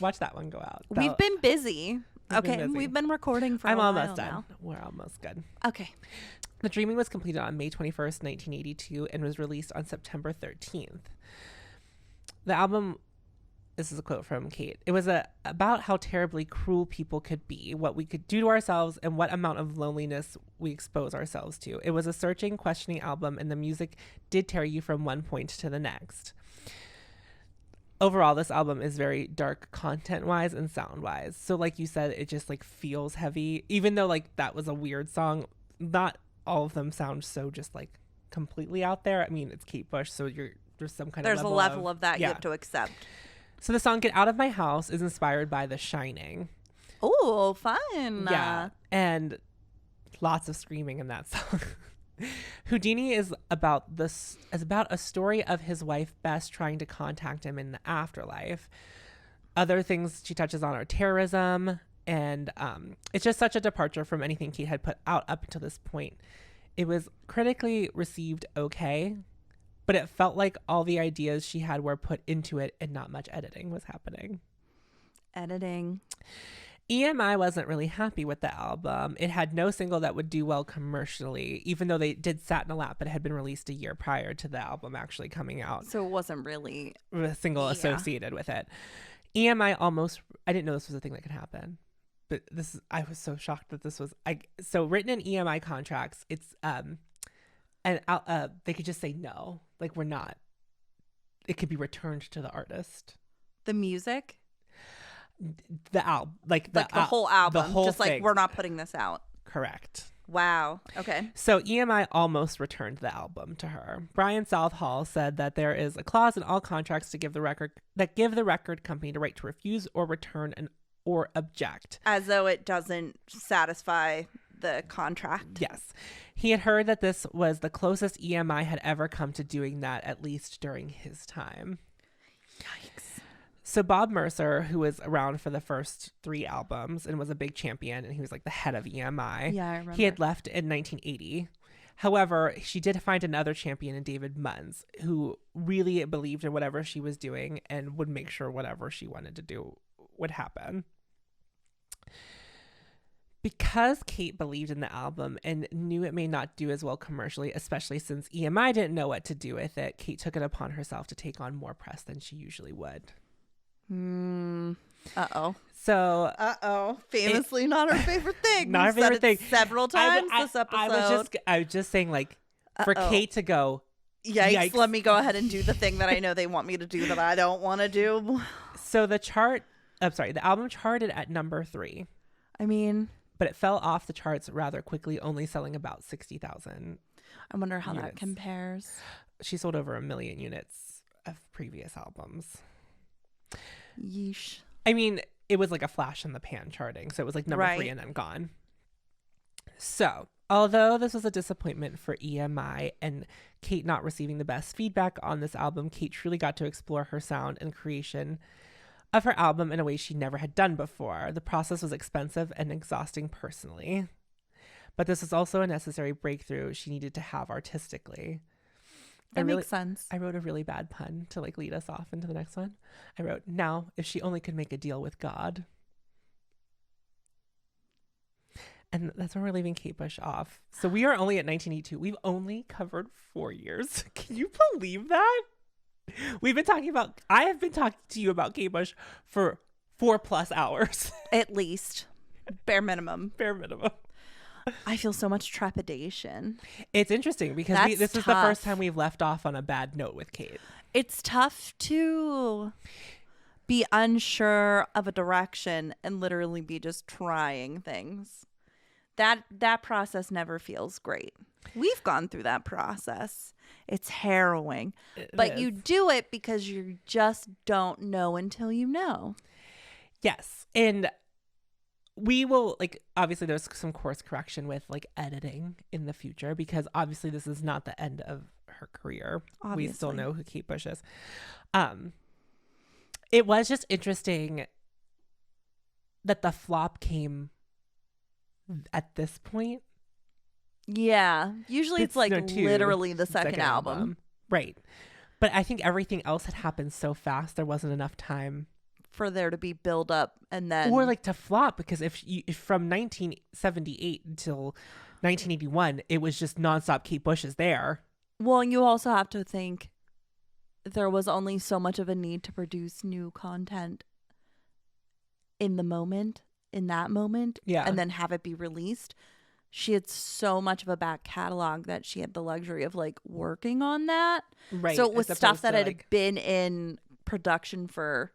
Watch that one go out. We've been busy. We've been recording for a while almost done. now. We're almost good. Okay. The Dreaming was completed on May 21st, 1982, and was released on September 13th. The album, this is a quote from Kate, it was about how terribly cruel people could be, what we could do to ourselves, and what amount of loneliness we expose ourselves to. It was a searching, questioning album, and the music did tear you from one point to the next. Overall, this album is very dark content-wise and sound-wise. So like you said, it just like feels heavy. Even though like that was a weird song, not all of them sound so just like completely out there. I mean, it's Kate Bush, so there's some kind of level a level of that you have to accept. So the song Get Out of My House is inspired by The Shining. Oh, fun. Yeah. And lots of screaming in that song. Houdini is about a story of his wife Bess trying to contact him in the afterlife. Other things she touches on are terrorism, and it's just such a departure from anything Kate had put out up until this point. It was critically received okay, but it felt like all the ideas she had were put into it and not much editing was happening. Editing. EMI wasn't really happy with the album. It had no single that would do well commercially, even though they did Sat in a Lap, but it had been released a year prior to the album actually coming out. So it wasn't really A single associated with it. I didn't know this was a thing that could happen. But I was so shocked that this was, so written in EMI contracts, it's, and they could just say no, like we're not, it could be returned to the artist. the music, The album, like the whole album, the whole just like thing. we're not putting this out. Correct. Wow. Okay. So EMI almost returned the album to her. Brian Southall said that there is a clause in all contracts to give the record company the right to refuse or return or object. As though it doesn't satisfy the contract. Yes. He had heard that this was the closest EMI had ever come to doing that, at least during his time. Yikes. So Bob Mercer, who was around for the first 3 albums and was a big champion, and he was like the head of EMI. Yeah, I remember. He had left in 1980. However, she did find another champion in David Munns, who really believed in whatever she was doing and would make sure whatever she wanted to do would happen. Because Kate believed in the album and knew it may not do as well commercially, especially since EMI didn't know what to do with it, Kate took it upon herself to take on more press than she usually would. Uh-oh. So Famously not her favorite thing. Not her We've said favorite it thing. several times this episode. I was just saying, like, for Kate to go, Yikes, let me go ahead and do the thing that I know they want me to do that I don't want to do. So the album charted at number 3. I mean, but it fell off the charts rather quickly, only selling about 60,000. I wonder how units. that compares. She sold over 1 million units of previous albums. Yeesh. I mean, it was like a flash in the pan charting. So it was like number 3 Right. and then gone. So although this was a disappointment for EMI and Kate not receiving the best feedback on this album, Kate truly got to explore her sound and creation of her album in a way she never had done before. The process was expensive and exhausting personally, but this was also a necessary breakthrough she needed to have artistically. That makes sense. I wrote a really bad pun to like lead us off into the next one. I wrote, now, if she only could make a deal with God. And that's where we're leaving Kate Bush off. So we are only at 1982. We've only covered 4 years. Can you believe that? I have been talking to you about Kate Bush for 4+ hours. At least. Bare minimum. Bare minimum. I feel so much trepidation. It's interesting because this is the tough. first time we've left off on a bad note with Kate. It's tough to be unsure of a direction and literally be just trying things. That process never feels great. We've gone through that process. It's harrowing. But you do it because you just don't know until you know. Yes. And we will, like, obviously there's some course correction with like editing in the future because obviously this is not the end of her career. Obviously. We still know who Kate Bush is. It was just interesting that the flop came at this point. Yeah. Usually it's like literally the second second album. Right. But I think everything else had happened so fast there wasn't enough time For there to be build up and then. or like to flop, because if from 1978 until 1981 it was just nonstop Kate Bush is there. Well, and you also have to think there was only so much of a need to produce new content in that moment, Yeah. and then have it be released. She had so much of a back catalog that she had the luxury of like working on that. Right. So it was as stuff opposed that to, had like, been in production for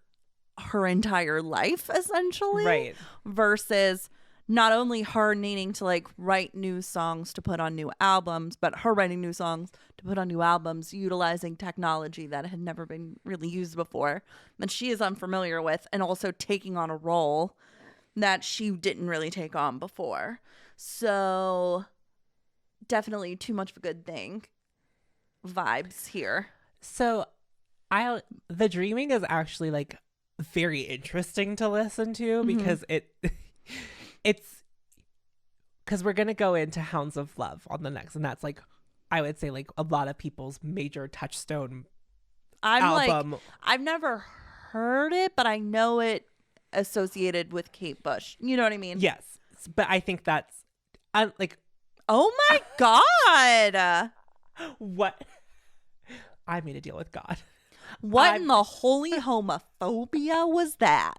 her entire life, essentially. right. Versus not only her needing to like write new songs to put on new albums, but her writing new songs to put on new albums, utilizing technology that had never been really used before, that she is unfamiliar with, and also taking on a role that she didn't really take on before. So definitely too much of a good thing vibes here. So the dreaming is actually like very interesting to listen to because it's because we're gonna go into Hounds of Love on the next, and that's like I would say like a lot of people's major touchstone album. I've never heard it, but I know it associated with Kate Bush. You know what I mean? Yes, but I think that's like, Oh my God. what? I made a deal with God. What in the holy homophobia was that?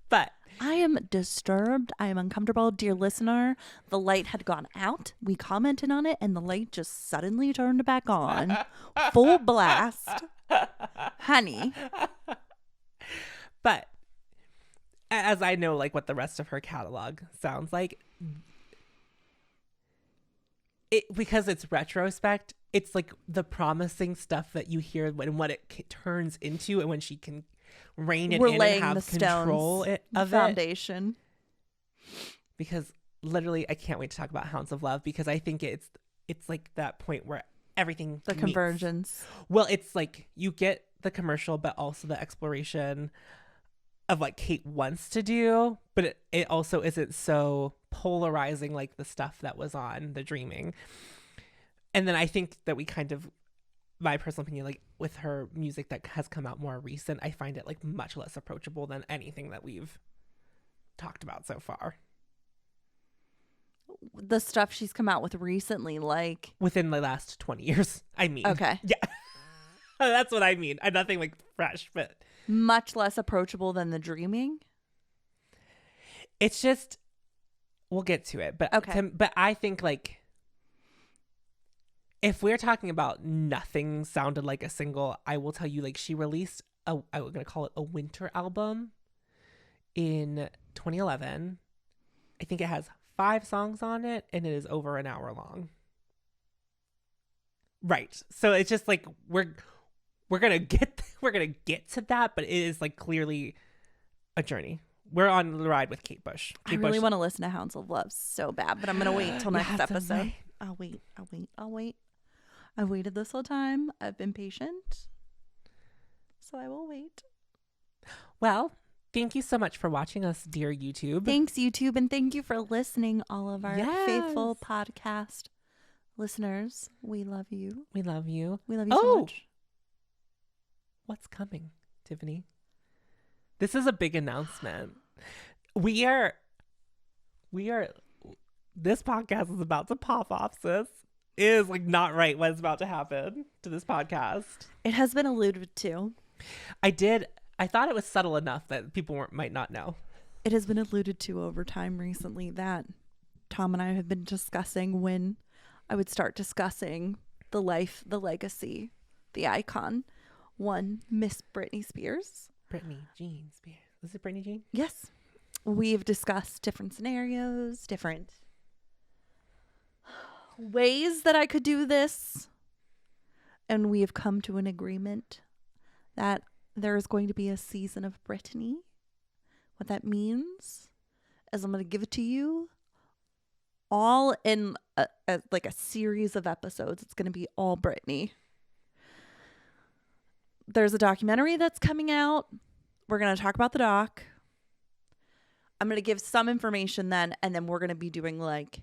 But I am disturbed. I am uncomfortable. Dear listener, the light had gone out. We commented on it and the light just suddenly turned back on. Full blast. Honey. But as I know, like, what the rest of her catalog sounds like, because it's retrospect, it's like the promising stuff that you hear when what it turns into, and when she can rein it We're in laying and have the control stones, of the it. foundation. Because literally, I can't wait to talk about Hounds of Love, because I think it's like that point where everything The meets. convergence. Well, it's like you get the commercial, but also the exploration of what Kate wants to do, but it also isn't so polarizing like the stuff that was on The Dreaming. And then I think that we kind of, my personal opinion, like with her music that has come out more recent, I find it like much less approachable than anything that we've talked about so far. The stuff she's come out with recently, like Within the last 20 years, I mean. Okay. Yeah. That's what I mean. Nothing like fresh, but much less approachable than The Dreaming. it's just, we'll get to it. But Okay. but I think, like, if we're talking about nothing sounded like a single, I will tell you, like, she released I'm going to call it a winter album in 2011. I think it has 5 songs on it, and it is over an hour long. Right. So it's just like we're gonna get to that, but it is like clearly a journey. We're on the ride with Kate Bush. I really want to listen to Hounds of Love so bad, but I'm gonna wait till next episode. I'll wait. I've waited this whole time. I've been patient, so I will wait. Well, thank you so much for watching us, dear YouTube. Thanks, YouTube, and thank you for listening, all of our Yes. faithful podcast listeners. We love you. We love you. We love you so much. What's coming, Tiffany? This is a big announcement. We are this podcast is about to pop off, sis. It is like not right what's about to happen to this podcast. It has been alluded to. I thought it was subtle enough that people might not know. It has been alluded to over time recently that Tom and I have been discussing when I would start discussing the life, the legacy, the icon. One, Miss Britney Spears. Britney Jean Spears. Is it Britney Jean? Yes. We've discussed different scenarios, different ways that I could do this. And we have come to an agreement that there is going to be a season of Britney. What that means is I'm going to give it to you all in like a series of episodes. It's going to be all Britney. There's a documentary that's coming out. We're going to talk about the doc. I'm going to give some information then, and then we're going to be doing like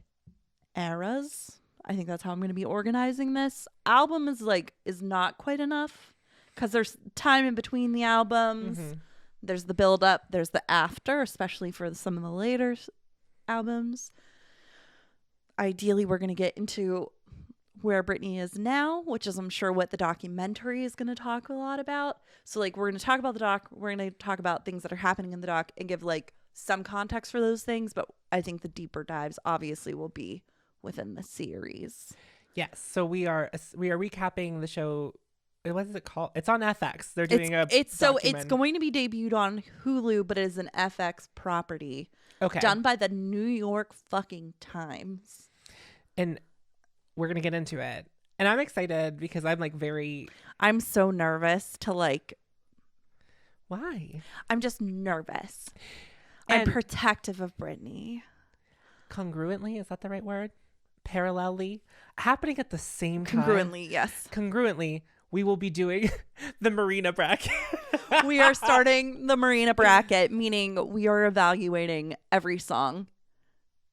eras. I think that's how I'm going to be organizing this. Album is not quite enough because there's time in between the albums. Mm-hmm. There's the build up. There's the after, especially for some of the later albums. Ideally, we're going to get into where Britney is now, which is, I'm sure, what the documentary is going to talk a lot about. So, like, we're going to talk about the doc. We're going to talk about things that are happening in the doc and give, like, some context for those things. But I think the deeper dives, obviously, will be within the series. Yes. So we are recapping the show. What is it called? It's on FX. They're doing it's going to be debuted on Hulu, but it is an FX property. Okay. Done by the New York fucking Times. And we're going to get into it. And I'm excited because I'm so nervous to like. Why? I'm just nervous. And I'm protective of Britney. Congruently, is that the right word? Parallelly, happening at the same time. Congruently, yes. Congruently, we will be doing the Marina bracket. We are starting the Marina bracket, meaning we are evaluating every song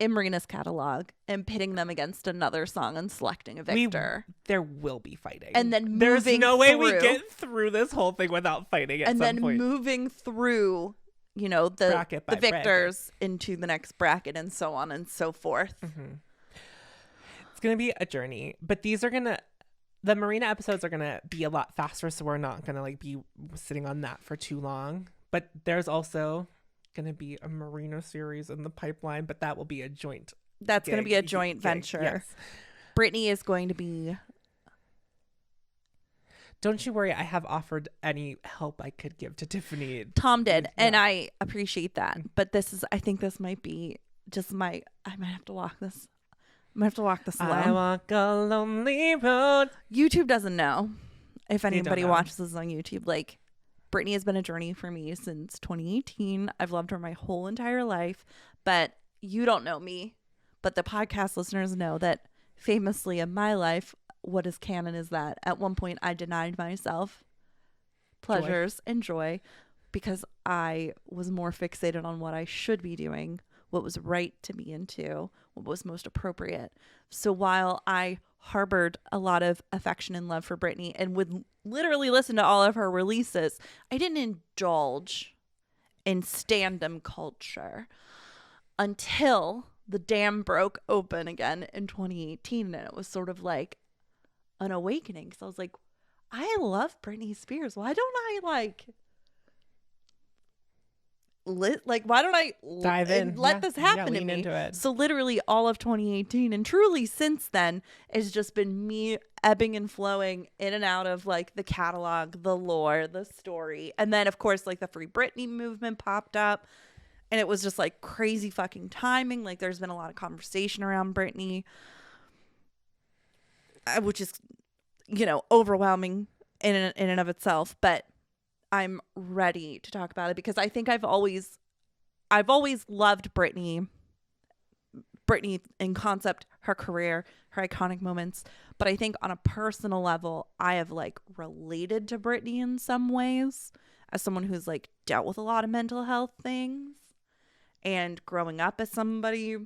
in Marina's catalog and pitting them against another song and selecting a victor. There will be fighting. And then there's moving no way through. we get through this whole thing without fighting at and some then point. moving through, you know, the Bracket by victors into the next bracket and so on and so forth. Mm-hmm. It's going to be a journey, but the Marina episodes are going to be a lot faster, so we're not going to like be sitting on that for too long. But there's also going to be a Marina series in the pipeline, but that will be a joint. That's going to be a joint venture. Yes. Brittany is going to be... Don't you worry, I have offered any help I could give to Tiffany. Tom did, and I appreciate that. But I think this might be just I might have to walk this. I might have to walk this alone. I walk a lonely road. YouTube doesn't know. If anybody know. watches this on YouTube, like, Brittany has been a journey for me since 2018. I've loved her my whole entire life, but you don't know me. But the podcast listeners know that famously in my life, what is canon is that at one point I denied myself pleasures and joy because I was more fixated on what I should be doing, what was right to be into, what was most appropriate. So while I harbored a lot of affection and love for Brittany and would literally listen to all of her releases, I didn't indulge in standum culture until the dam broke open again in 2018. And it was sort of like an awakening. Because I was like, I love Britney Spears. Why don't I why don't I dive in, let this happen to lean me? into it. So literally all of 2018 and truly since then has just been me ebbing and flowing in and out of like the catalog, the lore, the story. And then of course like the Free Britney movement popped up and it was just like crazy fucking timing. Like there's been a lot of conversation around Britney, which is, you know, overwhelming in and of itself. But I'm ready to talk about it because I think I've always loved Britney in concept, her career, her iconic moments. But I think on a personal level, I have like related to Britney in some ways as someone who's like dealt with a lot of mental health things and growing up as somebody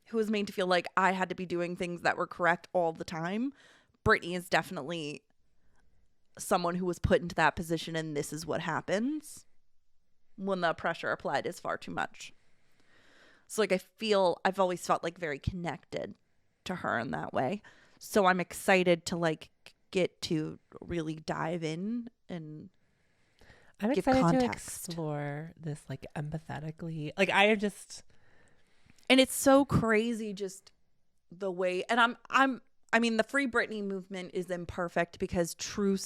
who was made to feel like I had to be doing things that were correct all the time. Britney is definitely someone who was put into that position, and this is what happens when the pressure applied is far too much. So like I've always felt like very connected to her in that way. So I'm excited to like get to really dive in and I'm give excited context. to explore this like empathetically. Like I am just, and it's so crazy just the way, and I mean, the Free Britney movement is imperfect because true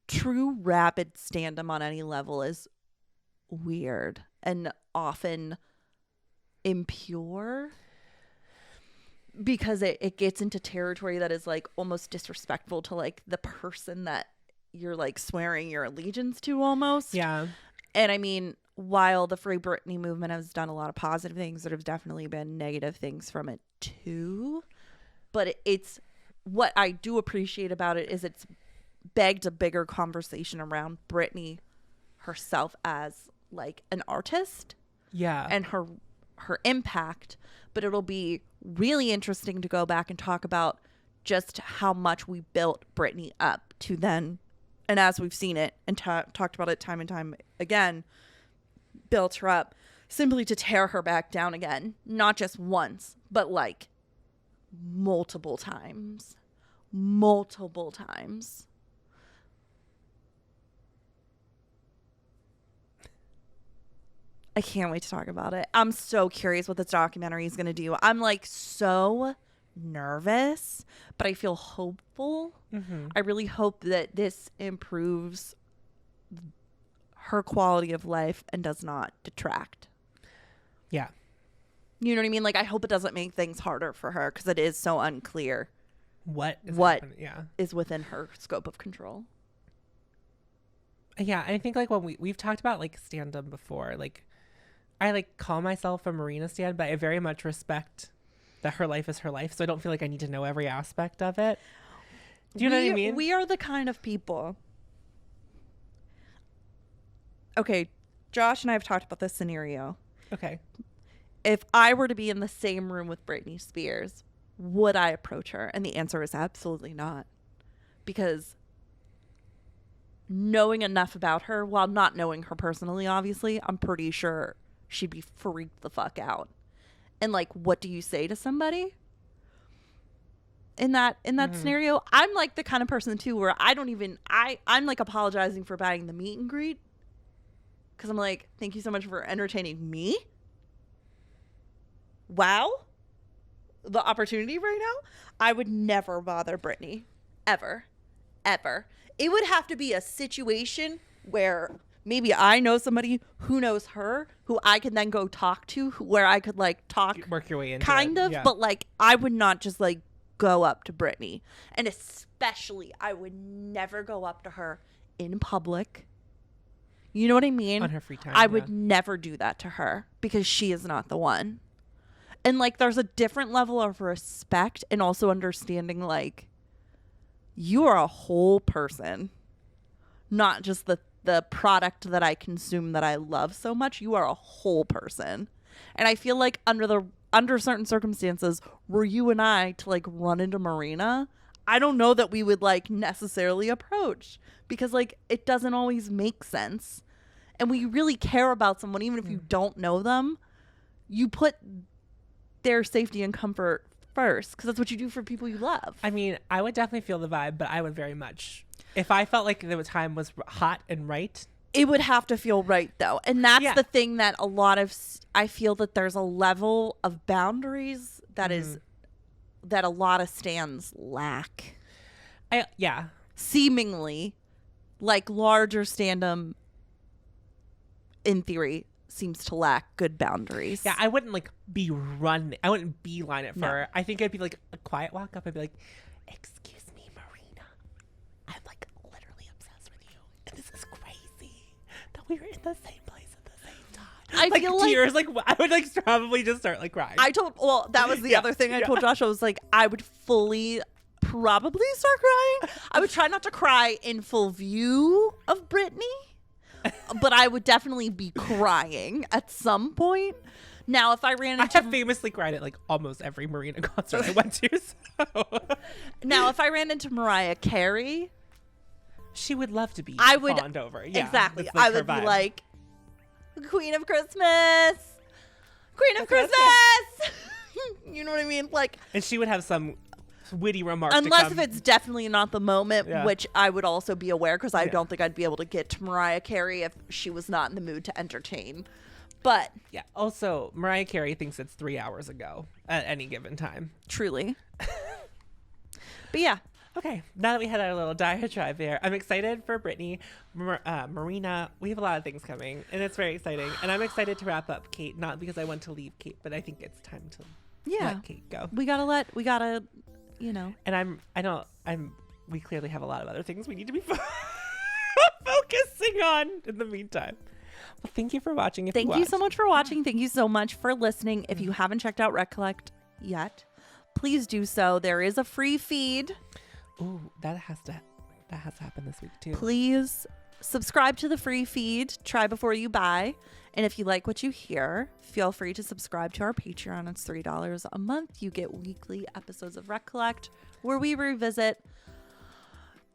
rabid standum on any level is weird and often impure because it gets into territory that is like almost disrespectful to like the person that you're like swearing your allegiance to almost. yeah. And I mean, while the Free Britney movement has done a lot of positive things, there have definitely been negative things from it too. But it's what I do appreciate about it is it's begged a bigger conversation around Britney herself as like an artist, Yeah. and her impact. But it'll be really interesting to go back and talk about just how much we built Britney up to then, and as we've seen it and talked about it time and time again, built her up simply to tear her back down again, not just once, but like multiple times. I can't wait to talk about it. I'm so curious what this documentary is going to do. I'm like so nervous, but I feel hopeful. Mm-hmm. I really hope that this improves her quality of life and does not detract. Yeah. You know what I mean? Like, I hope it doesn't make things harder for her because it is so unclear What yeah. is within her scope of control. Yeah, and I think like when we've talked about like stand-up before, like I like call myself a Marina stan, but I very much respect that her life is her life, so I don't feel like I need to know every aspect of it. Do you know what I mean? We are the kind of people. Okay, Josh and I have talked about this scenario. Okay. if I were to be in the same room with Britney Spears, would I approach her? And the answer is absolutely not. Because knowing enough about her, while not knowing her personally, obviously, I'm pretty sure she'd be freaked the fuck out. And like, what do you say to somebody in that scenario? I'm like the kind of person too where I'm like apologizing for buying the meet and greet, because I'm like, thank you so much for entertaining me. Wow, the opportunity right now. I would never bother Britney, ever. It would have to be a situation where maybe I know somebody who knows her, who I could then go talk to, where I could like work your way into kind it. of, Yeah. but like I would not just like go up to Britney, and especially I would never go up to her in public. You know what I mean? On her free time. I would never do that to her because she is not the one. And like there's a different level of respect and also understanding, like, you are a whole person, not just the product that I consume that I love so much. You are a whole person. And I feel like under certain circumstances, were you and I to like run into Marina, I don't know that we would like necessarily approach, because like it doesn't always make sense. And when you really care about someone, even if you don't know them, you put their safety and comfort first, because that's what you do for people you love. I mean, I would definitely feel the vibe, but I would very much, if I felt like the time was hot and right, it would have to feel right though. And that's the thing that I feel that there's a level of boundaries that is that a lot of stands lack. Seemingly, like larger standum in theory seems to lack good boundaries. Yeah, I wouldn't like be running. I wouldn't beeline it for her. I think it'd be like a quiet walk up. I'd be like, "Excuse me, Marina. I'm like literally obsessed with you, and this is crazy that we were in the same place at the same time." I feel tears. Like I would like probably just start like crying. That was the other thing I told Josh. I was like, I would fully probably start crying. I would try not to cry in full view of Britney, but I would definitely be crying at some point. Now, if I ran into... I have famously cried at like almost every Marina concert I went to. So. Now, if I ran into Mariah Carey... She would love to be fawned over. Yeah, exactly. Like I would be like, Queen of Christmas! Queen of Christmas! You know what I mean? Like, and she would have some witty remark, unless if it's definitely not the moment, Yeah. which I would also be aware, because I don't think I'd be able to get to Mariah Carey if she was not in the mood to entertain. But yeah, also Mariah Carey thinks it's 3 hours ago at any given time. Truly. But yeah. Okay, now that we had our little diatribe there, I'm excited for Britney, Marina. We have a lot of things coming, and it's very exciting. And I'm excited to wrap up Kate, not because I want to leave Kate, but I think it's time to let Kate go. We gotta, you know. And we clearly have a lot of other things we need to be focusing on in the meantime. Well, thank you for watching. Thank you so much for watching. Thank you so much for listening. If you haven't checked out Recollect yet, please do so. There is a free feed. Ooh, that has to happen this week too. Please subscribe to the free feed. Try before you buy. And if you like what you hear, feel free to subscribe to our Patreon. It's $3 a month. You get weekly episodes of Recollect, where we revisit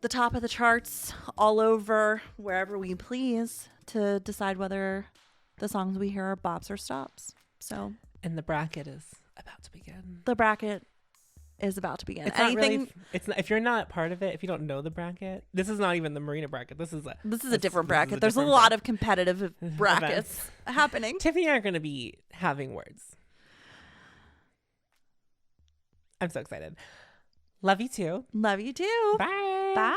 the top of the charts all over, wherever we please, to decide whether the songs we hear are bops or stops. So, and the bracket is about to begin. The bracket is about to begin. It's not, if you're not part of it, if you don't know the bracket, this is not even the Marina bracket. This is a different bracket. There's a lot of competitive brackets happening. Tiffany and I are going to be having words. I'm so excited. Love you too. Love you too. Bye. Bye.